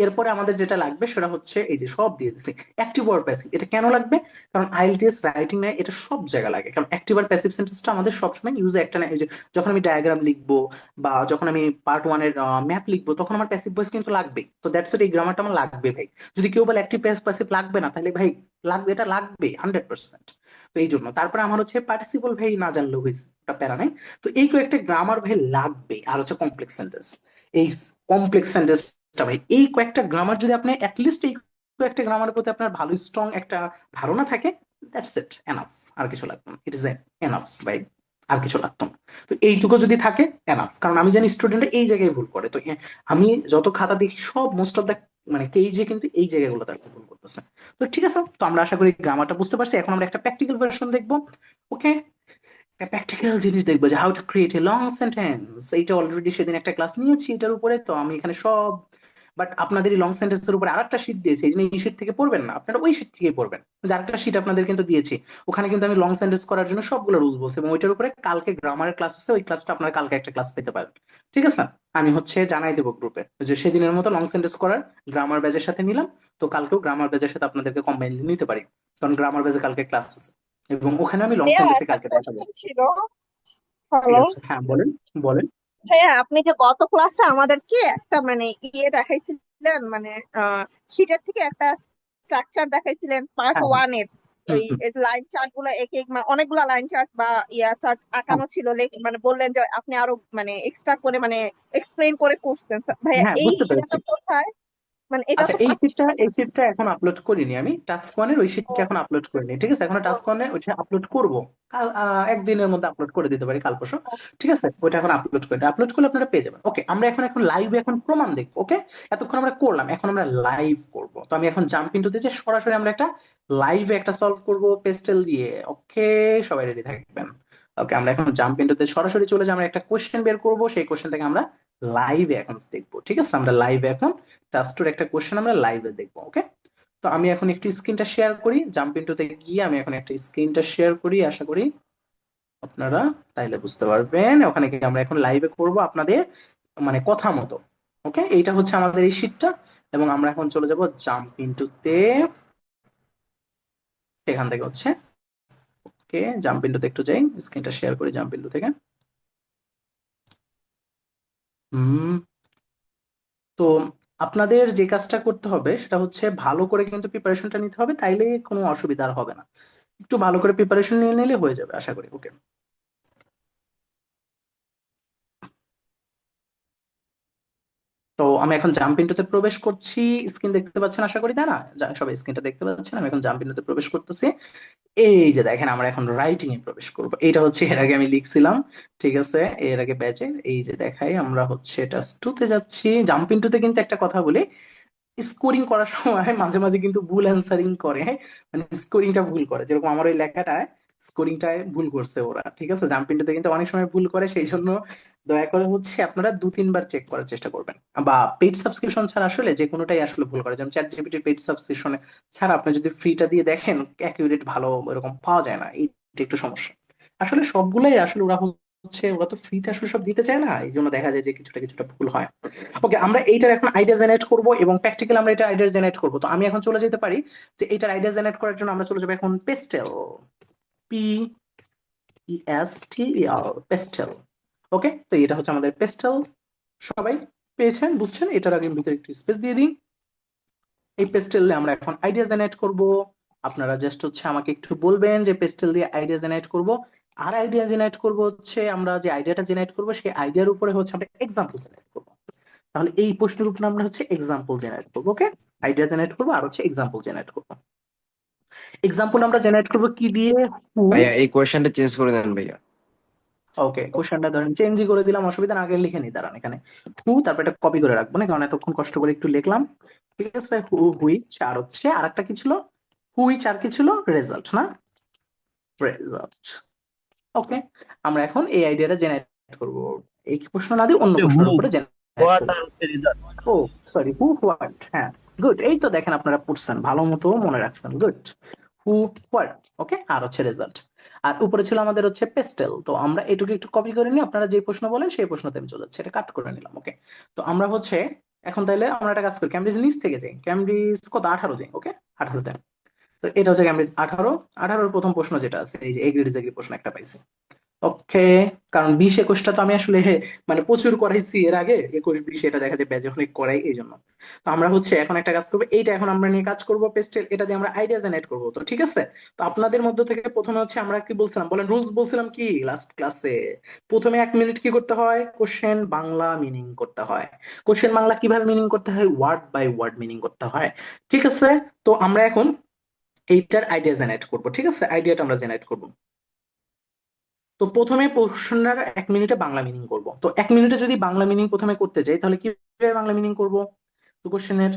এরপরে আমাদের যেটা লাগবে সেটা হচ্ছে এই যে সব দিয়ে দিচ্ছি অ্যাক্টিভ আর প্যাসিভ। এটা কেন লাগবে? কারণ আইএলটিএস রাইটিং এ এটা সব জায়গায় লাগে, কারণ অ্যাক্টিভ আর প্যাসিভ সেন্টেন্সটা আমাদের সবসময় ইউজে একটা না, এই যে যখন আমি ডায়াগ্রাম লিখবো বা যখন আমি পার্ট ওয়ান এর ম্যাপ লিখবো তখন আমার প্যাসিভ ভয়েস কিন্তু লাগবে। তো দ্যাটস ইট, এই গ্রামারটা আমার লাগবে ভাই। যদি কেউ বলে অ্যাক্টিভ প্যাসিভ লাগবে না, তাহলে ভাই লাগবে, এটা লাগবে 100%। তো এই জন্য তারপরে আমার হচ্ছে পার্টিসিপল ভাই না জানলেও হয়েছে, ওটা প্যারা নাই। তো এই কয়েকটা গ্রামার ভাই লাগবে, আর হচ্ছে কমপ্লেক্স সেন্টেন্স। এই কমপ্লেক্স সেন্টেন্স ভাই, এই কয়েকটা গ্রামার যদি আপনি অ্যাটলিস্ট এই কয়েকটা গ্রামারের প্রতি আপনার ভালো স্ট্রং একটা ধারণা থাকে, দ্যাটস ইট, এনাফ। আর কিছু লাগবে না, ইট ইজ এনাফ ভাই, আর কিছু লাগতো না। তো এইটুকু যদি থাকে এনাফ, কারণ আমি জানি স্টুডেন্টরা এই জায়গায় ভুল করে। তো আমি যত খাতা দেখি সব মোস্ট অফ দ্য মানে কেইজে কিন্তু এই জায়গাগুলোতে আর কি ভুল করতেছে। তো ঠিক আছে, তো আমরা আশা করি গ্রামারটা বুঝতে পারছি। এখন আমরা একটা প্র্যাকটিক্যাল ভার্সন দেখবো। ওকে, একটা প্র্যাকটিক্যাল জিনিস দেখবো যে how to create a long sentence. এইটা অলরেডি সেদিন একটা ক্লাস নিয়েছি এটার উপরে, তো আমি এখানে সব, বাট আপনাদের এই লং সেন্টেন্সের উপরে আরেকটা শীট দিয়েছি, এই জন্য এই শীট থেকে পড়বেন না, আপনারা ওই শীট থেকেই পড়বেন। যে আরেকটা শীট আপনাদের কিন্তু দিয়েছি, ওখানে কিন্তু আমি লং সেন্টেন্স করার জন্য সবগুলো রুলস বলছি, এবং ওইটার উপরে কালকে গ্রামারের ক্লাস আছে, ওই ক্লাসটা আপনারা কালকে একটা ক্লাস পেতে পারেন। ঠিক আছে, আমি হচ্ছে জানাই দেবো গ্রুপে যে সেদিনের মতো লং সেন্টেন্স করার গ্রামার ব্যাচের সাথে নিলাম। তো কালকেও গ্রামার ব্যাচের সাথে আপনাদেরকে কম্বাইনলি নিতে পারি, কারণ গ্রামার ব্যাচে কালকে ক্লাস আছে, এবং ওখানে আমি লং ভাইয়া সেন্টেন্সে একটা কালকে দেখাবো। কোশ্চেন ছিল। ঠিক হ্যালো আছে, হ্যাঁ বলেন বলেন। ভাইয়া, আপনি যে গত ক্লাসে আমাদেরকে একটা মানে দেখাইছিলেন, মানে শীটের থেকে একটা স্ট্রাকচার দেখাইছিলেন পার্ট হ্যাঁ হ্যাঁ, ওয়ান এর। হুম ওই হুম, লাইন চার্ট গুলো এক এক মানে অনেকগুলা লাইন চার্ট বা চার্ট হ্যাঁ আঁকানো ছিল, মানে বললেন যে আপনি আরো মানে এক্সট্রা করে মানে এক্সপ্লেইন করে করছেন। ভাইয়া হ্যাঁ, এই বুঝতে পেরেছি। ইয়েটা কোথায়? মানে এটা আচ্ছা, তো এই শীটটা পাচ্ছিলাম না। এই শীটটা এখন আপলোড করিনি আমি, টাস্ক ওয়ানের ওই শীটটা এখন আপলোড করিনি। ঠিক আছে, এখন টাস্ক ওয়ানে ওইটা আপলোড করব কাল, একদিনের মধ্যে আপলোড করে দিতে পারি, কাল পরশু। ঠিক আছে, ওইটা এখন আপলোড করি, আপলোড করলে আপনারা পেয়ে যাবেন। ওকে, আমরা এখন লাইভে এখন প্রমাণ দেখবো। ওকে, এতক্ষণ আমরা করলাম, এখন আমরা লাইভ করব। তো আমি এখন জাম্প ইনটু দিতে সরাসরি আমরা একটা লাইভে একটা সলভ করব পেস্টেল দিয়ে। ওকে, সবাই রেডি থাকবেন। ওকে, আমরা এখন জাম্প ইনটুতে সরাসরি চলে যাই, আমরা একটা কোশ্চেন বের করব, সেই কোশ্চেন থেকে আমরা লাইভে এখন দেখবো। ঠিক আছে, আমরা লাইভে এখন টাস্টুর একটা কোশ্চেন আমরা লাইভে দেখবো। ওকে, তো আমি এখন একটু স্ক্রিনটা শেয়ার করি, জাম্প ইনটুতে গিয়ে আমি এখন একটা স্ক্রিনটা শেয়ার করি, আশা করি আপনারা তাইলে বুঝতে পারবেন। ওখানে কি আমরা এখন লাইভে করব আপনাদের মানে কথা মতো। ওকে, এইটা হচ্ছে আমাদের এই শীটটা, এবং আমরা এখন চলে যাব জাম্প ইনটুতে, সেখান থেকে হচ্ছে ওকে জাম্প ইনটুতে একটু যাই, স্ক্রিনটা শেয়ার করি জাম্প ইনটু থেকে। হুম, তো আপনাদের যে কাজটা করতে হবে সেটা হচ্ছে ভালো করে কিন্তু প্রিপারেশনটা নিতে হবে, তাইলে কোনো অসুবিধা আর হবে না। একটু ভালো করে প্রিপারেশন নিয়ে নিলে হয়ে যাবে আশা করি। ওকে, তো আমি এখন জাম্প ইনটুতে প্রবেশ করছি। স্ক্রিন দেখতে পাচ্ছেন আশা করি, তাই না? সবাই স্ক্রিনটা দেখতে পাচ্ছেন। আমি এখন জাম্প ইনটুতে প্রবেশ করতেছি। এই যে দেখেন, আমরা এখন রাইটিং এ প্রবেশ করব। এটা হচ্ছে এর আগে আমি লিখছিলাম, ঠিক আছে, এর আগে ব্যাচে। এই যে দেখাই, আমরা হচ্ছে টাস্ক 2 তে যাচ্ছি। জাম্প ইনটুতে কিন্তু একটা কথা বলি, স্কোরিং করার সময় মাঝে মাঝে কিন্তু ভুল অ্যান্সারিং করে, মানে স্কোরিংটা ভুল করে। যেরকম আমার ওই লেখাটায় স্কোরিংটায় ভুল করছে ওরা, ঠিক আছে। জাম্পিংটাতে কিন্তু অনেক সময় ভুল করে, সেই জন্য দয়া করে হচ্ছে আপনারা 2-3 বার চেক করার চেষ্টা করবেন। বা পেইড সাবস্ক্রিপশন ছাড়া আসলে যে কোনোটাই আসলে ভুল করে, যেমন চ্যাট জিপিটির পেইড সাবস্ক্রিপশনে ছাড়া আপনি যদি ফ্রিটা দিয়ে দেখেন, অ্যাকিউরেট ভালো এরকম পাওয়া যায় না। এইটা একটু সমস্যা। আসলে সবগুলাই আসলে ওরা তো ফ্রিতে আসলে সব দিতে চায় না, এই জন্য দেখা যায় যে কিছুটা কিছুটা ভুল হয়। ওকে, আমরা এইটার এখন আইডিয়া জেনারেট করব এবং প্র্যাকটিক্যাল আমরা এটা আইডিয়া জেনারেট করব। তো আমি এখন চলে যেতে পারি যে এইটার আইডিয়া জেনারেট করার জন্য আমরা চলে যাবো এখন পেস্টেল। PESTEL, pastel. ওকে, তো এটা হচ্ছে আমাদের পেস্টেল। সবাই পেয়েছেন, বুঝছেন? এটার আগে ভিতরে একটু স্পেস দিয়ে দিই। এই পেস্টেলে আমরা এখন আইডিয়া জেনারেট করব। আপনারা জাস্ট হচ্ছে আমাকে একটু বলবেন যে পেস্টেল দিয়ে আইডিয়া জেনারেট করব। আর আইডিয়া জেনারেট করব হচ্ছে, আমরা যে আইডিয়াটা জেনারেট করব সেই আইডিয়ার উপরে হচ্ছে আমরা এক্সাম্পল জেনারেট করব। তাহলে এই প্রশ্নের উপর আমরা হচ্ছে এক্সাম্পল জেনারেট করবো। ওকে, আইডিয়া জেনারেট করবো আর হচ্ছে এক্সাম্পল জেনারেট করবো। এক্সাম্পল আমরা জেনারেট করবো কি দিয়ে? হু। ভাইয়া এই কোয়েশ্চেনটা চেঞ্জ করে দেন ভাইয়া। ওকে, কোশ্চেনটা ধরেন চেঞ্জই করে দিলাম, অসুবিধা না, আগে লিখে নি দাঁড়ান এখানে। হু, তারপর এটা কপি করে রাখবো না, কারণ এতক্ষণ কষ্ট করে একটু লিখলাম। ঠিক আছে, হু হুইচ, আর হচ্ছে আর একটা কি ছিল? হুইচ আর কি ছিল? রেজাল্ট, না? রেজাল্ট। ওকে, আমরা এখন এই আইডিয়াটা জেনারেট করবো। এই প্রশ্ন না দিয়ে অন্য প্রশ্নের উপরে জেনারেট হোয়াট করবো। আর হচ্ছে result. Oh sorry, who what, হ্যাঁ। গুড, এই তো দেখেন আপনারা পড়ছেন, ভালো মতো মনে রাখছেন। গুড। হু হোয়াট, ওকে, আর হচ্ছে রেজাল্ট। আর উপরে ছিল আমাদের হচ্ছে পেস্টেল। তো আমরা এটুকু একটু কপি করে নিই, আপনারা যে প্রশ্ন বলেন সেই প্রশ্নতে আমি চলে যাচ্ছি, এটা কাট করে নিলাম। ওকে, তো আমরা হচ্ছে এখন তাইলে আমরা একটা কাজ করি, ক্যামব্রিজ নিচ থেকে যাই। ক্যামব্রিজ কত? 18 যাই। ওকে, 18তে। তো এটা হচ্ছে ক্যামব্রিজ 18। 18-র প্রথম প্রশ্ন যেটা আছে, এই যে এগ্রি ডিসএগ্রি প্রশ্ন একটা পাইছি। ওকে, কারণ 20-21টা তো আমি আসলে মানে প্রচুর করাইছি এর আগে, 21-20 এটা দেখা যায় ব্যাচে অনেক করাই, এই জন্য। তো আমরা হচ্ছে এখন একটা কাজ করবো, এইটা এখন আমরা নিয়ে কাজ করবো পেস্টেল, এটা দিয়ে আমরা আইডিয়া জেনারেট করবো। তো ঠিক আছে, তো আপনাদের মধ্যে থেকে প্রথমে হচ্ছে আমরা কি বলছিলাম বলেন, রুলস বলছিলাম কি লাস্ট ক্লাসে? প্রথমে 1 মিনিট কি করতে হয়? কোশ্চেন বাংলা মিনিং করতে হয়। কোশ্চেন বাংলা কিভাবে মিনিং করতে হয়? ওয়ার্ড বাই ওয়ার্ড মিনিং করতে হয়। ঠিক আছে, তো আমরা এখন এইটার আইডিয়া জেনারেট করবো। ঠিক আছে, আইডিয়াটা আমরা জেনারেট করবো। তো প্রথমে প্রশ্নটার 1 মিনিটে বাংলা মিনিং করব। তো 1 মিনিটে যদি বাংলা মিনিং প্রথমে করতে যাই, তাহলে কিভাবে বাংলা মিনিং করব? তো কোশ্চেনের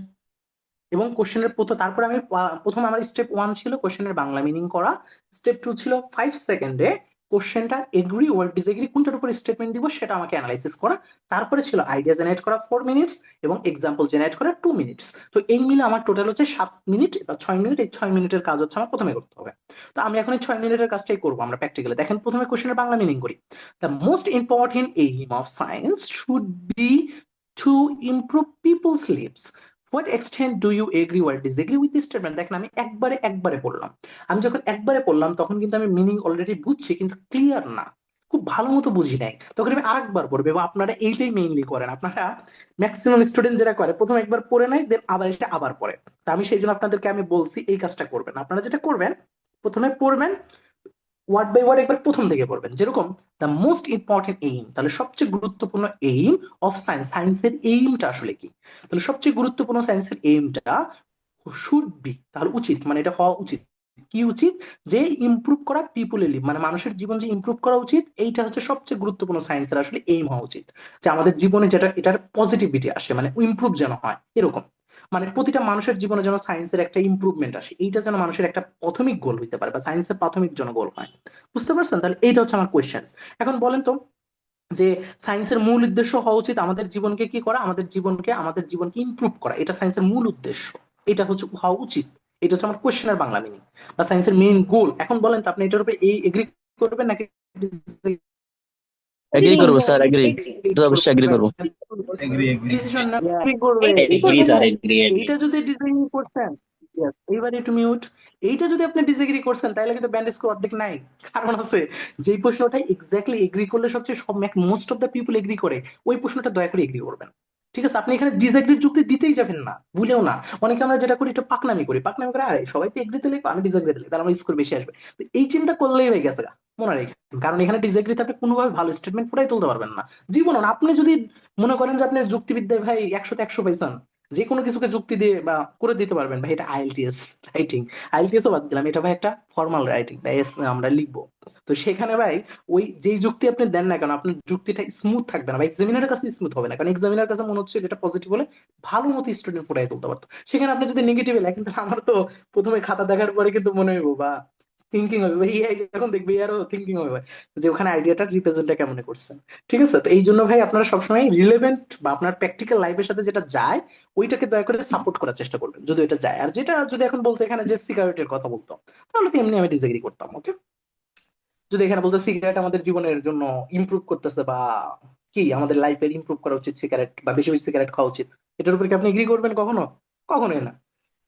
এবং কোশ্চেনের তারপরে আমি প্রথম আমার স্টেপ 1 ছিল কোশ্চেনের বাংলা মিনিং করা। স্টেপ 2 ছিল 5 সেকেন্ডে কোশ্চেনটা এগ্রি ওর ডিসএগ্রি কোনটার উপর স্টেটমেন্ট দিব সেটা আমাকে অ্যানালাইসিস করা। তারপরে ছিল আইডিয়া জেনারেট করা 4 মিনিটস এবং এক্সাম্পল জেনারেট করা 2 মিনিটস। তো এই মিলে আমার টোটাল হচ্ছে 7 মিনিট বা 6 মিনিট। এই 6 মিনিটের কাজ হচ্ছে আমার প্রথমে করতে হবে। তো আমি এখন এই 6 মিনিটের কাজটাই করবো আমরা প্র্যাকটিক্যালি। দেখেন, প্রথমে কোশ্চেনের বাংলা মিনিং করি। The most important aim of science should be to improve people's lives. What extent do you agree or disagree with this statement? দেখেন, আমি একবারে পড়লাম। আমি যখন একবারে পড়লাম তখন কিন্তু আমি মিনিং অলরেডি বুঝছি, কিন্তু ক্লিয়ার না, খুব ভালো মতো বুঝি নাই। তখন আমি আরেকবার পড়বো। এবং আপনারা এইটাই মেইনলি করেন, আপনারা ম্যাক্সিমাম স্টুডেন্ট যেটা করে, প্রথমে একবার পড়ে নেয়, দেন আবার এসে আবার পড়ে। তা আমি সেই জন্য আপনাদেরকে আমি বলছি এই কাজটা করবেন। আপনারা যেটা করবেন, প্রথমে পড়বেন, ওয়ার্ড বাই ওয়ার্ড একবার প্রথম থেকে পড়বেন। যেরকম দ্য মোস্ট ইম্পর্টেন্ট এইম, তাহলে সবচেয়ে গুরুত্বপূর্ণ এইম অফ সায়েন্স, সায়েন্সের এইমটা আসলে কি? তাহলে সবচেয়ে গুরুত্বপূর্ণ সায়েন্সের এইমটা শুড বি, তাহলে উচিত, মানে এটা হওয়া উচিত। কি উচিত? যে ইমপ্রুভ করা পিপুলের লিভ, মানে মানুষের জীবন যে ইমপ্রুভ করা উচিত, এইটা হচ্ছে সবচেয়ে গুরুত্বপূর্ণ সায়েন্সের আসলে এইম হওয়া উচিত। যে আমাদের জীবনে যেটা এটার পজিটিভিটি আসে, মানে ইমপ্রুভ যেন হয় এরকম। মানে প্রতিটা মানুষের জীবনে যেন সায়েন্সের একটা ইমপ্রুভমেন্ট আসে, এইটা যেন মানুষের একটা প্রাথমিক গোল হইতে পারে, বা সায়েন্সের প্রাথমিক যেন গোল হয়। বুঝতে পারছেন? তাহলে এইটা হচ্ছে আমার কোয়েশ্চেন। এখন বলেন তো, যে সায়েন্সের মূল উদ্দেশ্য হওয়া উচিত আমাদের জীবনকে কি করা, আমাদের জীবনকে ইমপ্রুভ করা, এটা সায়েন্সের মূল উদ্দেশ্য। এটা হচ্ছে হওয়া উচিত। এটা হচ্ছে আমার কোয়েশ্চেনের বাংলা মিনিং বা সায়েন্সের মেইন গোল। এখন বলেন তো, আপনি এটার উপরে এই এগ্রি করবেন নাকি এগ্রি করবো স্যার, এগ্রি, এগ্রি। এটা অবশ্যই এগ্রি করবো। এগ্রি এগ্রি ডিসিশন না? Yeah. কি করবে এইটা এগ্রি যদি স্যার, এইটা যদি ডিসএগ্রি করছেন, yes, এইবার একটু মিউট। এইটা যদি আপনি ডিসএগ্রি করছেন, তাহলে কিন্তু ব্যান্ড স্কোর অর্ধেক নাই। কারণ আছে, যেই প্রশ্নটা এক্স্যাক্টলি এগ্রি করলে সবচেয়ে সব most of the people agree করে, ওই প্রশ্নটা দয়া করে এগ্রি করবেন। ঠিক আছে, আপনি এখানে ডিসএগ্রির যুক্তি দিতেই যাবেন না, ভুলেও না। অনেকে আমরা যেটা করি, একটু পাকনামি করি, আরে সবাই তো এগ্রিতে লিখবো, আমি ডিসএগ্রিতে লিখবো, তাহলে আমার স্কোর বেশি আসবে। তো এই চিন্তা করলেই হয়ে গেছে গা। মনে রাখেন, কারণ এখানে ডিসএগ্রিতে আপনি কোনোভাবে ভালো স্টেটমেন্ট ফুটাই তুলতে পারবেন না জীবন। আপনি যদি মনে করেন যে আপনি যুক্তিবিদ্যায় ভাই 100-তে 100 পাইছেন, যে কোনো কিছুকে যুক্তি দিয়ে বা করে দিতে পারবেন ভাই, এটা আইএলটিএস রাইটিং। আইএলটিএসও বাদ দিলাম, এটা ভাই একটা ফর্মাল রাইটিং ভাই, আমরা লিখবো। তো সেখানে ভাই ওই যেই যুক্তি আপনি দেন না কেন, আপনার যুক্তিটা স্মুথ থাকবে না ভাই, এক্সামিনারের কাছে স্মুথ হবে না, কারণ এক্সামিনার কাছে মনে হচ্ছে এটা পজিটিভ হলে ভালো মতো স্টুডেন্ট ফুটাই তুলতে পারতো। সেখানে আপনি যদি নেগেটিভে লেখেন, তাহলে আমার তো প্রথমে খাতা দেখার পরে কিন্তু মনে হইব বা থিঙ্কিং হবে ভাই, এই যখন দেখবে আরো থিঙ্কিং হবে ভাই, যে ওখানে আইডিয়াটা রিপ্রেজেন্টটা কেমন করছেন। ঠিক আছে, তো এই জন্য ভাই আপনারা সবসময় রিলেভেন্ট বা আপনার প্র্যাকটিক্যাল লাইফের সাথে যেটা যায় ওইটাকে দয়া করে সাপোর্ট করার চেষ্টা করবেন, যদি এটা যায়। আর যেটা যদি এখন বলতে এখানে যে সিগারেটের কথা বলতো, তাহলে তো এমনি আমি ডিসএগ্রি করতাম, ওকে। যদি এখানে বলতে সিগারেট আমাদের জীবনের জন্য ইমপ্রুভ করতেছে বা কি আমাদের লাইফের ইমপ্রুভ করা উচিত সিগারেট, বা বেশি বেশি সিগারেট খাওয়া উচিত, এটার উপর কি আপনি এগ্রি করবেন কখনো? কখনোই না।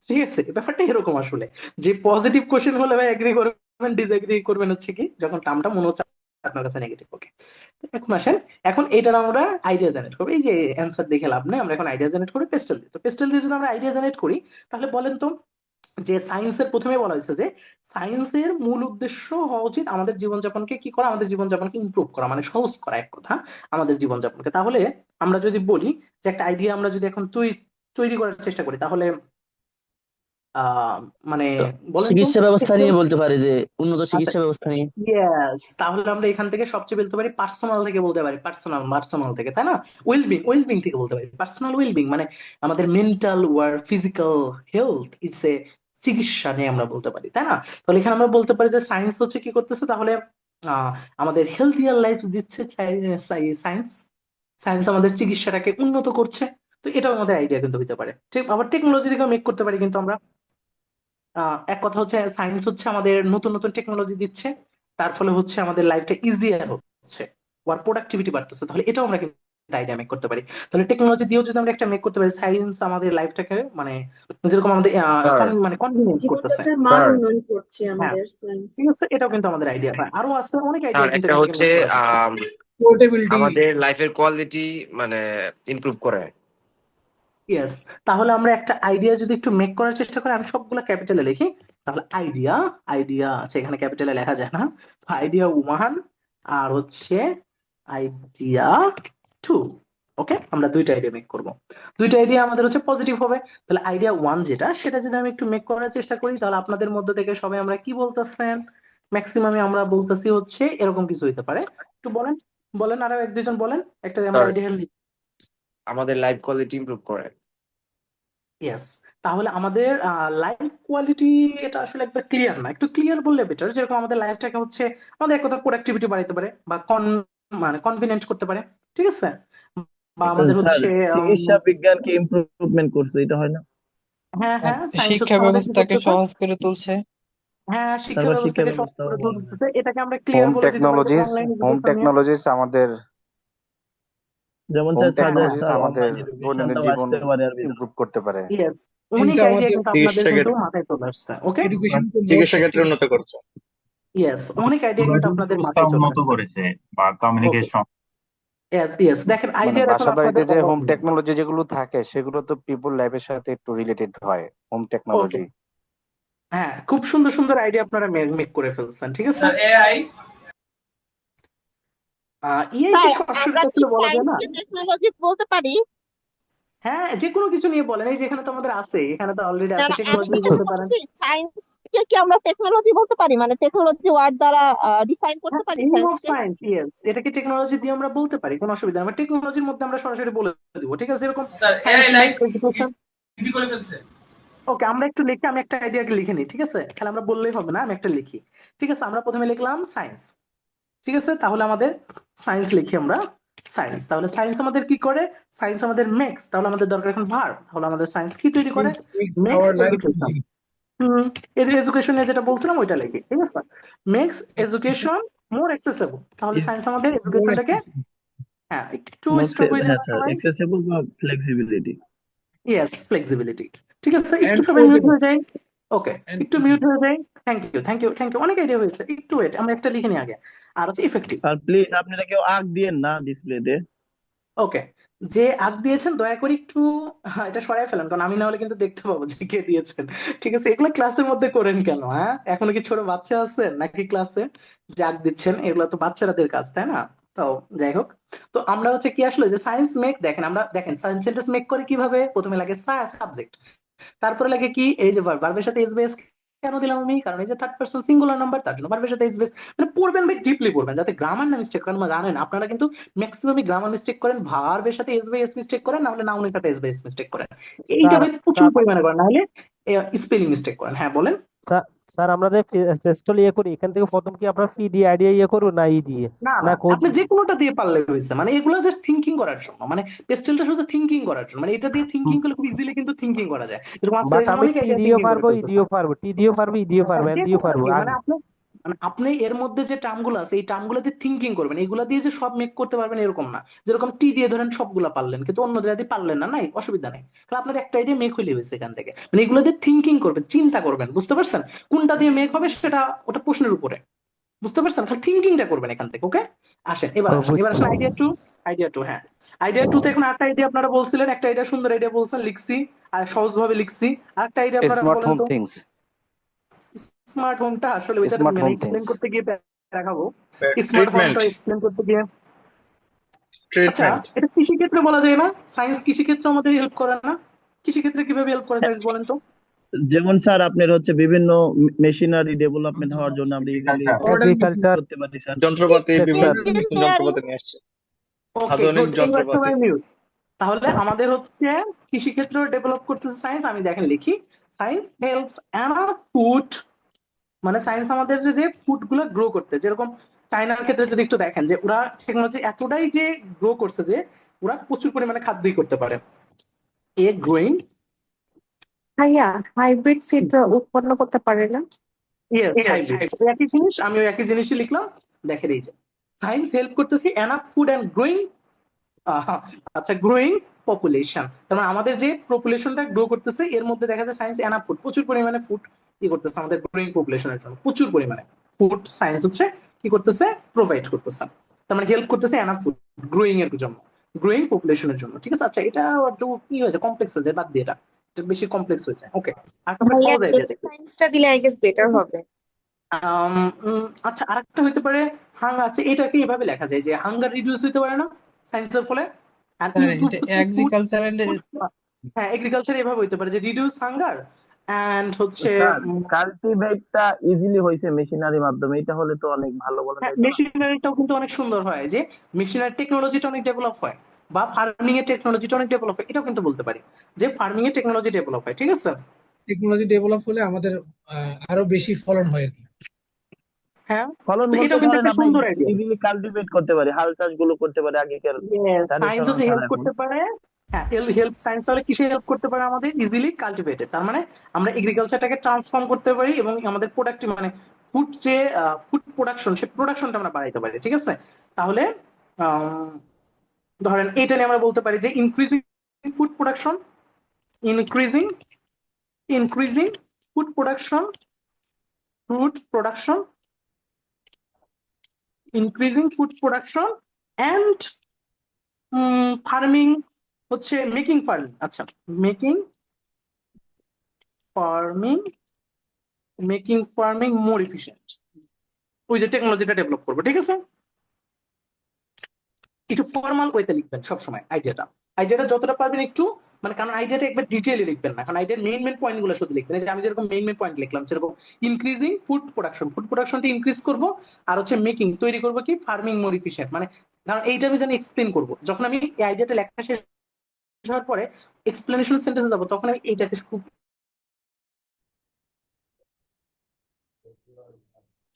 ঠিক আছে, ব্যাপারটা এরকম আসলে, যে পজিটিভ কোশ্চেন হলে ভাই এগ্রি করবেন, ডিসএগ্রি করবেন হচ্ছে কি যখন টার্মটা মনে হচ্ছে আপনার কাছে নেগেটিভ, ওকে। এখন আসেন, এখন এটার আমরা আইডিয়া জেনারেট করবো। এই যে অ্যান্সার দেখে লাভ নেই, আমরা এখন আইডিয়া জেনারেট করি পেস্টেল দিয়ে। তো পেস্টেল দিয়ে যদি আমরা আইডিয়া জেনারেট করি, তাহলে বলেন তো, যে সায়েন্সের প্রথমে বলা হয়েছে যে সায়েন্সের মূল উদ্দেশ্য হওয়া উচিত আমাদের জীবনযাপনকে কি করা, আমাদের জীবনযাপনকে ইমপ্রুভ করা, মানে সহজ করা এক কথা আমাদের জীবনযাপনকে। তাহলে আমরা যদি বলি যে একটা আইডিয়া আমরা যদি এখন তৈরি করার চেষ্টা করি, তাহলে আহ মানে তো বলেন তো। চিকিৎসা ব্যবস্থা নিয়ে বলতে পারি, যে উন্নত আচ্ছা, চিকিৎসা ব্যবস্থা নিয়ে। ইয়েস, তাহলে আমরা এখান থেকে সবচেয়ে বলতে পারি পার্সোনাল থেকে বলতে পারি, পার্সোনাল পার্সোনাল থেকে, তাই না? ওয়েলবিং থেকে বলতে পারি, পার্সোনাল ওয়েলবিং মানে আমাদের mental or physical health it's a চিকিৎসা নিয়ে আমরা বলতে পারি, তাই না? তাহলে এখানে আমরা বলতে পারি যে সায়েন্স হচ্ছে কি করতেছে, তাহলে আহ আমাদের হেলথিয়ার লাইফ দিচ্ছে সায়েন্স। সায়েন্স আমাদের চিকিৎসাটাকে উন্নত করছে। তো এটাও আমাদের আইডিয়া কিন্তু হতে পারে। ঠিক, আবার টেকনোলজি থেকে মেক করতে পারি কিন্তু আমরা। এক কথা হচ্ছে সায়েন্স হচ্ছে আমাদের নতুন নতুন টেকনোলজি দিচ্ছে, তার ফলে হচ্ছে আমাদের লাইফটা ইজিয়ার হচ্ছে, ওয়ার প্রোডাক্টিভিটি বাড়তেছে। তাহলে এটাও আমরা কিন্তু আইডিয়া মেক করতে পারি। তাহলে টেকনোলজি দিয়েও যদি আমরা একটা মেক করতে পারি, সায়েন্স আমাদের লাইফটাকে মানে যেরকম আমাদের স্যার মানে কনভিনিয়েন্ট করতেছে। জীবনযাত্রার মান স্যার উন্নয়ন করছে হ্যাঁ, আমাদের সায়েন্স। ঠিক আছে, এটাও কিন্তু আমাদের আইডিয়া। আরো আছে অনেক স্যার আইডিয়া কিন্তু একটা এখান থেকে হচ্ছে মেক করা যায়। পোর্টেবিলিটি। আমাদের লাইফের কোয়ালিটি মানে ইমপ্রুভ করে। ইয়েস, তাহলে আমরা একটা আইডিয়া যদি একটু মেক করার চেষ্টা করি, আমি সবগুলো ক্যাপিটালে লিখি। তাহলে আইডিয়া, আইডিয়া আছে এখানে ক্যাপিটালে লেখা যায় না, আইডিয়া 1 আর হচ্ছে আইডিয়া 2। ওকে, আমরা দুইটা আইডিয়া মেক করব। দুইটা আইডিয়া আমাদের হচ্ছে পজিটিভ হবে। তাহলে আইডিয়া 1 যেটা, সেটা যদি আমি একটু মেক করার চেষ্টা করি, তাহলে আপনাদের মধ্যে থেকে সবাই আমরা কি বলতেছেন, ম্যাক্সিমামে আমরা বলতেছি হচ্ছে এরকম কিছু হইতে পারে। একটু বলেন, বলেন আরো এক দুজন বলেন, একটা আমরা স্যার আইডিয়া। আমাদের লাইফ কোয়ালিটি ইমপ্রুভ করে। ইয়েস, তাহলে আমাদের লাইফ কোয়ালিটি, এটা আসলে একবার ক্লিয়ার না, একটু ক্লিয়ার বললে বেটার। যেরকম আমাদের লাইফটাকে হচ্ছে আমাদের এক কথা প্রোডাক্টিভিটি বাড়াইতে পারে বা মানে কনভিনেন্ট করতে পারে। ঠিক আছে, বা আমাদের স্যার হচ্ছে চিকিৎসা বিজ্ঞানকে ইমপ্রুভমেন্ট করছে, এটা হয় না? হ্যাঁ হ্যাঁ, সায়েন্স শিক্ষা হচ্ছে আমাদের কি ব্যবস্থাকে করতেছে, সহজ করে তুলছে। হ্যাঁ শিক্ষা তারপর শিক্ষা ব্যবস্থাকে সহজ ব্যবস্থাও করে ভালো তুলতেছে। এটাকে আমরা হোম ক্লিয়ার বলে দিতে পারি যে টেকনোলজিস অনলাইন হোম এডুকেশন নিয়ে। টেকনোলজিস আমাদের যেমন হোম স্যার হ্যাঁ হ্যাঁ, টেকনোলজিস স্যার আমাদের অনলাইন এডুকেশনটাও দৈনন্দিন জীবন আসতে পারে আর ভিতরে। ইমপ্রুভ করতে পারে। ইয়েস, কিন্তু অনেক আইডিয়া আমাদের কিন্তু আপনাদের চিকিৎসা কিন্তু ক্ষেত্রে মাথায় চলে আসছে, ওকে। এডুকেশন চিকিৎসা ক্ষেত্রে উন্নত করছে, ইয়েস, অনেক আইডিয়া কিন্তু যোগাযোগ আপনাদের ব্যবস্থা মাথায় চলে উন্নত আসছে। করেছে বা ওকে, কমিউনিকেশন। ইয়েস ইয়েস, দেখেন মানে আইডিয়ার এখন বাসা বাড়িতে আপনাদের যে অভাব হোম নেই। টেকনোলজি যেগুলো থাকে সেগুলো তো পিপল লাইফের সাথে একটু রিলেটেড হয় হোম ওকে, টেকনোলজি। হ্যাঁ, খুব সুন্দর সুন্দর আইডিয়া আপনারা মেক করে ফেলছেন। ঠিক আছে, এআই। ইআই কে স্যার সরাসরি আমরা তো কি আসলে বলা যায় না। সায়েন্সকে টেকনোলজি বলতে পারি? হ্যাঁ, যে কোনো কিছু নিয়ে বলেন, এই যে এখানে তো আমাদের আছে, এখানে তো অলরেডি না আছে, না, আমি টেকনোলজি যেটা বলতে পারেন। বলছি সায়েন্সকে কি আমরা টেকনোলজি বলতে পারি, মানে টেকনোলজি ওয়ার্ড দ্বারা ডিফাইন করতে হ্যাঁ, পারি নেম অফ সায়েন্সকে? সায়েন্স, ইয়েস, এটাকে টেকনোলজি দিয়ে আমরা বলতে পারি, কোনো অসুবিধা নেই। আমরা টেকনোলজির মধ্যে আমরা সরাসরি বলে দিব। ঠিক আছে, এরকম sir science AI make life education. Easy করে ফেলছে। ওকে, আমরা একটু লিখি, আমি একটা আইডিয়াকে লিখে নিই। ঠিক আছে, তাহলে আমরা বললেই হবে না, আমি একটা লিখি। ঠিক আছে, আমরা প্রথমে লিখলাম সায়েন্স। ঠিক আছে, তাহলে আমাদের সায়েন্স লিখি আমরা সায়েন্স। তাহলে সায়েন্স আমাদের কি করে, সায়েন্স আমাদের মেক্স, তাহলে আমাদের দরকার এখন ভার্ব। তাহলে আমাদের সায়েন্স কি তৈরি করে, makes our life education. Easy. Education নিয়ে যেটা বলছিলাম ওইটা লিখি। ঠিক আছে, মেক্স এডুকেশন মোর অ্যাক্সেসেবল। তাহলে ইজ সায়েন্স আমাদের মোর এডুকেশনটাকে, অ্যাক্সেসিবল। হ্যাঁ, একটু স্ট্রক হয়ে হ্যাঁ যাবে স্যার, সবাই। এক্সেসিবল বা ফ্লেক্সিবিলিটি। Yes, flexibility. ঠিক আছে, একটু এন্ড সবাই মিউট পোর্টেবল। হয়ে যায়। ওকে, এন্ড একটু মিউট হয়ে যায়। Thank you thank you thank you, অনেক আইডিয়া হয়েছে, একটু ওয়েট, আমরা একটা লিখে নিই আগে। আর হচ্ছে ইফেক্টিভ। আর প্লিজ আপনারা কেউ আগ দিয়েন না ডিসপ্লেতে। ওকে, যে আগ দিয়েছেন দয়া করে একটু এটা সরাই ফেলেন, কারণ আমি না হলে কিন্তু দেখতে পাবো যে কে দিয়েছেন। ঠিক আছে, এগুলো ক্লাসের মধ্যে করেন কেন? হ্যাঁ, এখনো কি ছোট বাচ্চা আছেন নাকি ক্লাসে যে আগ দিচ্ছেন? এগুলো তো বাচ্চাদের কাজ, তাই না? তো যাই হোক, তো আমরা হচ্ছে কি আসলে যে সায়েন্স মেক, দেখেন আমরা দেখেন সায়েন্স সেন্টেন্স মেক করে কিভাবে, প্রথমে লাগে সাবজেক্ট, তারপরে লাগে কি এই যে ভার্বের সাথে এস বেস। কেন দিলাম আমি? কারণ এই যে থার্ড পারসন সিঙ্গুলার নাম্বার, তার জন্য ভার্বের সাথে এস বেস। মানে পড়বেন ভাই, ডিপলি পড়বেন, যাতে গ্রামার না মিস্টেক করেন। জানেন আপনারা কিন্তু ম্যাক্সিমামই গ্রামার মিস্টেক করেন, ভার্বের সাথে এস বাই এস মিস্টেক করেন, না হলে নাউনের সাথে এস বাই এস মিস্টেক করেন। এইটা স্যার ভাই প্রচুর পরিমাণে করেন, না হলে স্পেলিং মিস্টেক করেন। হ্যাঁ বলেন। স্যার স্যার আমরা যে ফেস্টল ইয়ে করি এখান থেকে প্রথম কি আপনার ফি দিয়ে আইডিয়া ইয়ে করবো না ই দিয়ে না না না, কোড আপনি যে দিয়ে? কোনোটা দিয়ে পারলে হয়েছে, মানে এগুলো জাস্ট থিঙ্কিং করার জন্য, মানে পেস্টেলটা শুধু থিঙ্কিং করার জন্য, মানে এটা দিয়ে থিঙ্কিং করলে খুব ইজিলি কিন্তু থিঙ্কিং করা যায়। এরকম আজকে বাট দেখলাম আমি অনেক টি আইডিয়া দিয়েও থিঙ্কিং করে পারবো ই ফেলতেছে। দিয়েও পারবো টি দিয়েও পারবো ই দিয়েও পারবো এন যে দিয়েও কোনো পারবো দিয়ে, আগে। মানে আপনি এর মধ্যে যে টার্মগুলো আছে এই টার্মগুলো দিয়ে থিঙ্কিং করবেন, এগুলা দিয়ে যে সব মেক করতে পারবেন এরকম না। যেরকম টি দিয়ে ধরেন সবগুলা পারলেন, কিন্তু অন্য দিয়ে পারলেন না, নাই অসুবিধা নেই, কারণ আপনার একটা আইডিয়া মেক হইলে হয়েছে এখান থেকে। মানে এগুলো দিয়ে থিঙ্কিং করবেন, চিন্তা করবেন, বুঝতে পারছেন? কোনটা দিয়ে মেক হবে সেটা ওটা প্রশ্নের উপরে, বুঝতে পারছেন? খালি থিঙ্কিংটা করবেন এখান থেকে। ওকে, আসেন ও এবার বুঝছি। আসেন আইডিয়া টু। আইডিয়া টু, হ্যাঁ, আইডিয়া টু তে এখন আরেকটা আইডিয়া আপনারা বলছিলেন, একটা আইডিয়া সুন্দর আইডিয়া বলছেন, লিখছি আর সহজ ভাবে লিখছি। আরেকটা আইডিয়া আপনারা স্মার্ট বলেন হোম তো। থিংস, স্মার্ট হোমটা আসলে ওইটা স্মার্ট মানে হোম এক্সপ্লেন থিংস। করতে গিয়ে দেখাবো। স্মার্ট ট্রিটমেন্ট হোমটা এক্সপ্লেন করতে গিয়ে, আচ্ছা ট্রিটমেন্ট এটা কৃষি ক্ষেত্রে বলা যায় না? সায়েন্স কৃষি ক্ষেত্রে আমাদের হেল্প করে না? কৃষি ক্ষেত্রে কিভাবে হেল্প করে সায়েন্স বলেন তো? যেমন স্যার আপনার হচ্ছে বিভিন্ন মেশিনারি ডেভেলপমেন্ট হওয়ার জন্য আমরা ইজিলি এগ্রিকালচার ইউজ এগ্রিকালচার করতে পারি স্যার। যন্ত্রপাতি, বিভিন্ন সেক্টর। নতুন ইঞ্জিনিয়ারিং, যন্ত্রপাতি নিয়ে আসছে, ওকে আধুনিক গুড, এইবার যন্ত্রপাতি। সবাই মিউট। তাহলে আমাদের হচ্ছে কৃষি ক্ষেত্রে ডেভেলপ করতেছে সায়েন্স। আমি দেখেন লিখি, সায়েন্স হেল্পস অ্যানাফ ফুড, মানে সায়েন্স আমাদের যে ফুড গুলো গ্রো করতে, যেরকম চায়নার ক্ষেত্রে যদি একটু দেখেন যে ওরা টেকনোলজি এতটাই যে গ্রো করছে যে ওরা প্রচুর পরিমাণে খাদ্যই করতে পারে। এ গ্রোয়িং, ভাইয়া হাইব্রিড সিড উৎপন্ন করতে পারে না? ইয়েস হাইব্রিড, একই জিনিস, আমি ওই একই জিনিসই লিখলাম। দেখেন এই যে সায়েন্স হেল্প করতেছে এনাফ ফুড অ্যান্ড গ্রোয়িং, আচ্ছা গ্রোয়িং পপুলেশন, তার মানে আমাদের যে পপুলেশনটা গ্রো করতেছে এর মধ্যে দেখা যায় সায়েন্স এনাফ ফুড, প্রচুর পরিমাণে ফুড কি করতেছে আমাদের গ্রোয়িং পপুলেশনের জন্য, প্রচুর পরিমাণে ফুড সায়েন্স হচ্ছে কি করতেছে, প্রোভাইড করতেছে। তার মানে হেল্প করতেছে এনাফ ফুড গ্রোয়িং এর জন্য, গ্রোয়িং পপুলেশনের জন্য। ঠিক আছে, আচ্ছা এটা একটু কি হয়েছে, কমপ্লেক্স হয়ে যায়, বাদ দিয়ে এটা, এটা বেশি কমপ্লেক্স হয়ে যায়। ওকে, আর একটা ভাইয়া সহজ আইডিয়া হেলথ সায়েন্সটা দিলে আই গেস বেটার হবে। আচ্ছা আরেকটা হইতে পারে হাঙ্গার, আছে এটাকে এভাবে লেখা যায় যে হাঙ্গার রিডিউস হইতে পারে না সায়েন্সের ফলে, আর স্যার ইমপ্রুভ এটা হচ্ছে ফুড। এগ্রিকালচারাল। হ্যাঁ এগ্রিকালচার এভাবে হইতে পারে যে রিডিউস হাঙ্গার এন্ড হচ্ছে স্যার কাল্টিভেটটা ইজিলি হয়েছে মেশিনারি মাধ্যমে, এটা হলে তো অনেক ভালো বলা হ্যাঁ যায় তো না? মেশিনারিটাও কিন্তু অনেক সুন্দর হয়, যে মেশিনারি টেকনোলজিটা অনেক ডেভেলপ হয়, বা ফার্মিং এর টেকনোলজিটা অনেক ডেভেলপ হয়, এটাও কিন্তু বলতে পারি যে ফার্মিং এর টেকনোলজি ডেভেলপ হয়। ঠিক আছে, টেকনোলজি ডেভেলপ হলে আমাদের আরো বেশি ফলন হয় আর কি। হ্যাঁ, ফলন তো বলতে এটাও কিন্তু ধরেন একটা আমরা সুন্দর আইডিয়া। ইজিলি কালটিভেট করতে পারি, হাল চাষ গুলো করতে পারি আগেকার সায়েন্স ট্র্যাডিশনাল যদি ছাড়া হেল্প এখন। করতে পারে, হ্যাঁ হেল্প সায়েন্স তাহলে কিসে হেল্প করতে পারে আমাদের, ইজিলি কাল্টিভেটেড, তার মানে আমরা এগ্রিকালচারটাকে ট্রান্সফর্ম করতে পারি এবং আমাদের প্রোডাক্টিভ মানে ফুড যে ফুড প্রোডাকশন, সেই প্রোডাকশনটা আমরা বাড়াইতে পারি। ঠিক আছে, তাহলে আম, ধরেন এইটা নিয়ে আমরা বলতে পারি যে increasing food production, increasing increasing food production, food production, increasing food production and farming হচ্ছে মেকিং ফার্মিং, আচ্ছা মেকিং ফার্মিং, মেকিং ফার্মিং মোর এফিশিয়েন্ট, ওই যে টেকনোলজিটা ডেভেলপ করবো। ঠিক আছে, একটু ফর্মাল ওয়েতে লিখবেন সবসময় আইডিয়াটা, আইডিয়াটা যতটা পারবেন একটু, মানে কারণ আইডিয়াটা একবার ডিটেইলে লিখবেন না, কারণ আইডিয়ার মেইন পয়েন্ট গুলো শুধু লিখবেন। এই যে আমি যেরকম মেইন পয়েন্ট লিখলাম, সেরকম ইনক্রিজিং ফুড প্রোডাকশন, ফুড প্রোডাকশনটা ইনক্রিজ করবো, আর হচ্ছে মেকিং তৈরি করবো কি ফার্মিং মোর এফিশিয়েন্ট, মানে কারণ এইটা আমি জানি এক্সপ্লেন করবো, যখন আমি এই আইডিয়াটা লেখা শেষ হওয়ার পরে এক্সপ্লেনেশন সেন্টেন্সে যাবো, তখন আমি এইটাকে খুব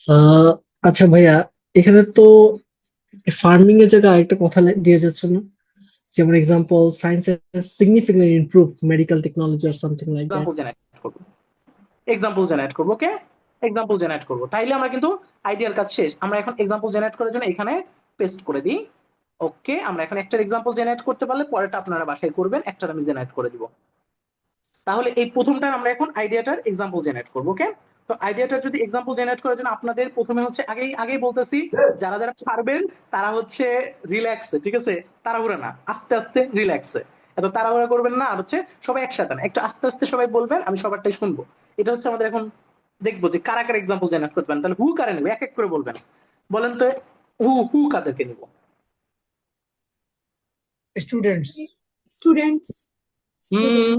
আহ আচ্ছা ভাইয়া, এখানে তো ফার্মিং এর জায়গায় আরেকটা কথা দিয়ে যাচ্ছে না, যেমন example science significantly improve medical technology or something like that. Example generate করবো, এক্সাম্পল জেনারেট করবো। ওকে, এক্সাম্পল জেনারেট করবো, তাইলে আমরা কিন্তু আইডিয়ার কাজ শেষ। আমরা এখন এক্সাম্পল জেনারেট করার জন্য এখানে পেস্ট করে দিই। ওকে, আমরা এখন একটা এক্সাম্পল জেনারেট করতে পারলে পরেরটা আপনারা বাসায় করবেন, একটা আমি জেনারেট করে দিব। তাহলে এই প্রথমটার আমরা এখন আইডিয়াটার এক্সাম্পল জেনারেট করবো। ওকে, তো আইডিয়াটার যদি এক্সাম্পল জেনারেট করার জন্য আপনাদের প্রথমে হচ্ছে আগেই বলতেছি, যারা যারা পারবেন তারা হচ্ছে রিল্যাক্সে, ঠিক আছে, তাড়াহুড়া না, আস্তে আস্তে রিল্যাক্সে, এত তাড়াহুড়া করবেন না, আর হচ্ছে সবাই একসাথে না, একটু আস্তে আস্তে সবাই বলবেন, আমি সবারটাই শুনবো। এটা হচ্ছে আমাদের এখন দেখবো যে কারা কারা এক্সাম্পল জেনারেট করতে পারেন। তাহলে হু কারা নেবো, এক এক করে বলবেন। বলেন তো, হু হু কাদেরকে নিব? স্টুডেন্টস। স্টুডেন্টস হুম,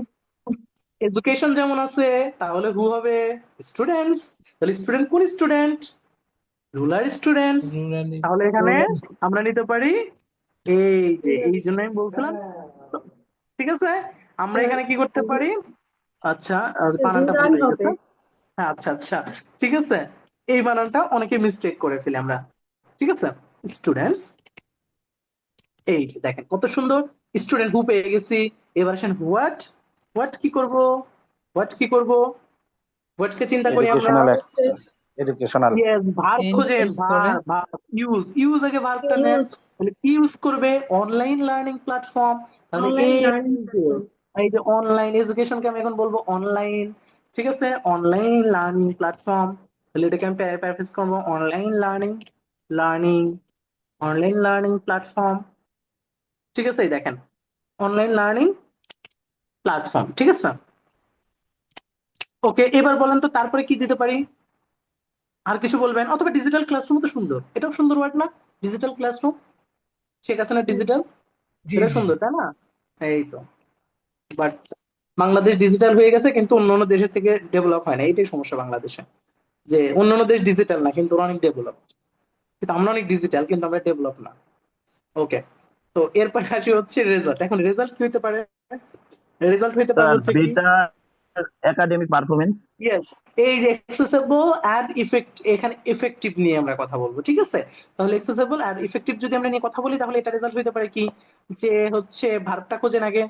এডুকেশন যেমন আছে, তাহলে হু হবে স্টুডেন্টস। তাহলে স্টুডেন্ট কোন স্টুডেন্ট? Rural students. তাহলে এখানে আমরা নিতে পারি এই যে, এই জন্য আমি বলছিলাম। তো, ঠিক আছে, আমরা এখানে কি করতে পারি? আচ্ছা, বানানটা ভুল হয়ে গেছে। হ্যাঁ, আচ্ছা আচ্ছা, ঠিক আছে, এই বানানটা অনেকে মিস্টেক করে ফেলি আমরা। ঠিক আছে, স্টুডেন্টস। এই যে দেখেন কত সুন্দর, স্টুডেন্ট হু পেয়ে গেছি। এবার আসেন হোয়াট। হোয়াট কি করব? হোয়াট কি করব? হোয়াট কে চিন্তা করি আমরা। Educational access, educational. Yes, verb খোঁজেন, ভার্ব ইউজ, ইউজ আগে ভার্বটা নেন। তাহলে কি ইউজ করবে? Online learning platform. তাহলে এই যে অনলাইন এডুকেশনকে আমি এখন বলবো অনলাইন, ঠিক আছে, অনলাইন লার্নিং প্ল্যাটফর্ম। তাহলে এটাকে আমি প্যারাফ্রেজ করবো online learning online learning platform. ঠিক আছে, এই দেখেন অনলাইন লার্নিং প্ল্যাটফর্ম, ঠিক আছে। ওকে, এবার বলেন তো তারপরে কি দিতে পারি? আর কিছু বলবেন? অথবা ডিজিটাল ক্লাসরুম তো সুন্দর, এটাও সুন্দর ওয়ার্ড না? Digital classroom, Sheikh Hasina digital, জি এটা জি। সুন্দর, তাই না? এই তো, বাট বাংলাদেশ ডিজিটাল হয়ে গেছে কিন্তু অন্যান্য দেশের থেকে ডেভেলপ হয় না, এটাই সমস্যা বাংলাদেশে, যে অন্যান্য দেশ ডিজিটাল না কিন্তু ওরা অনেক ডেভেলপ, কিন্তু আমরা অনেক ডিজিটাল কিন্তু আমরা ডেভেলপ না। ওকে, তো এরপর আসি হচ্ছে রেজাল্ট। এখন রেজাল্ট কি হতে পারে? রেজাল্ট হইতে পারে স্যার হচ্ছে কি? Better academic performance. ইয়েস, এই যে এক্সেসিবল অ্যান্ড এখানে ইফেক্টিভ নিয়ে আমরা কথা বলবো, ঠিক আছে। তাহলে এক্সেসিবল অ্যান্ড ইফেক্টিভ যদি আমরা নিয়ে কথা বলি তাহলে এটা রেজাল্ট হইতে পারে কি, যে হচ্ছে ভার্বটা খোঁজেন আগে,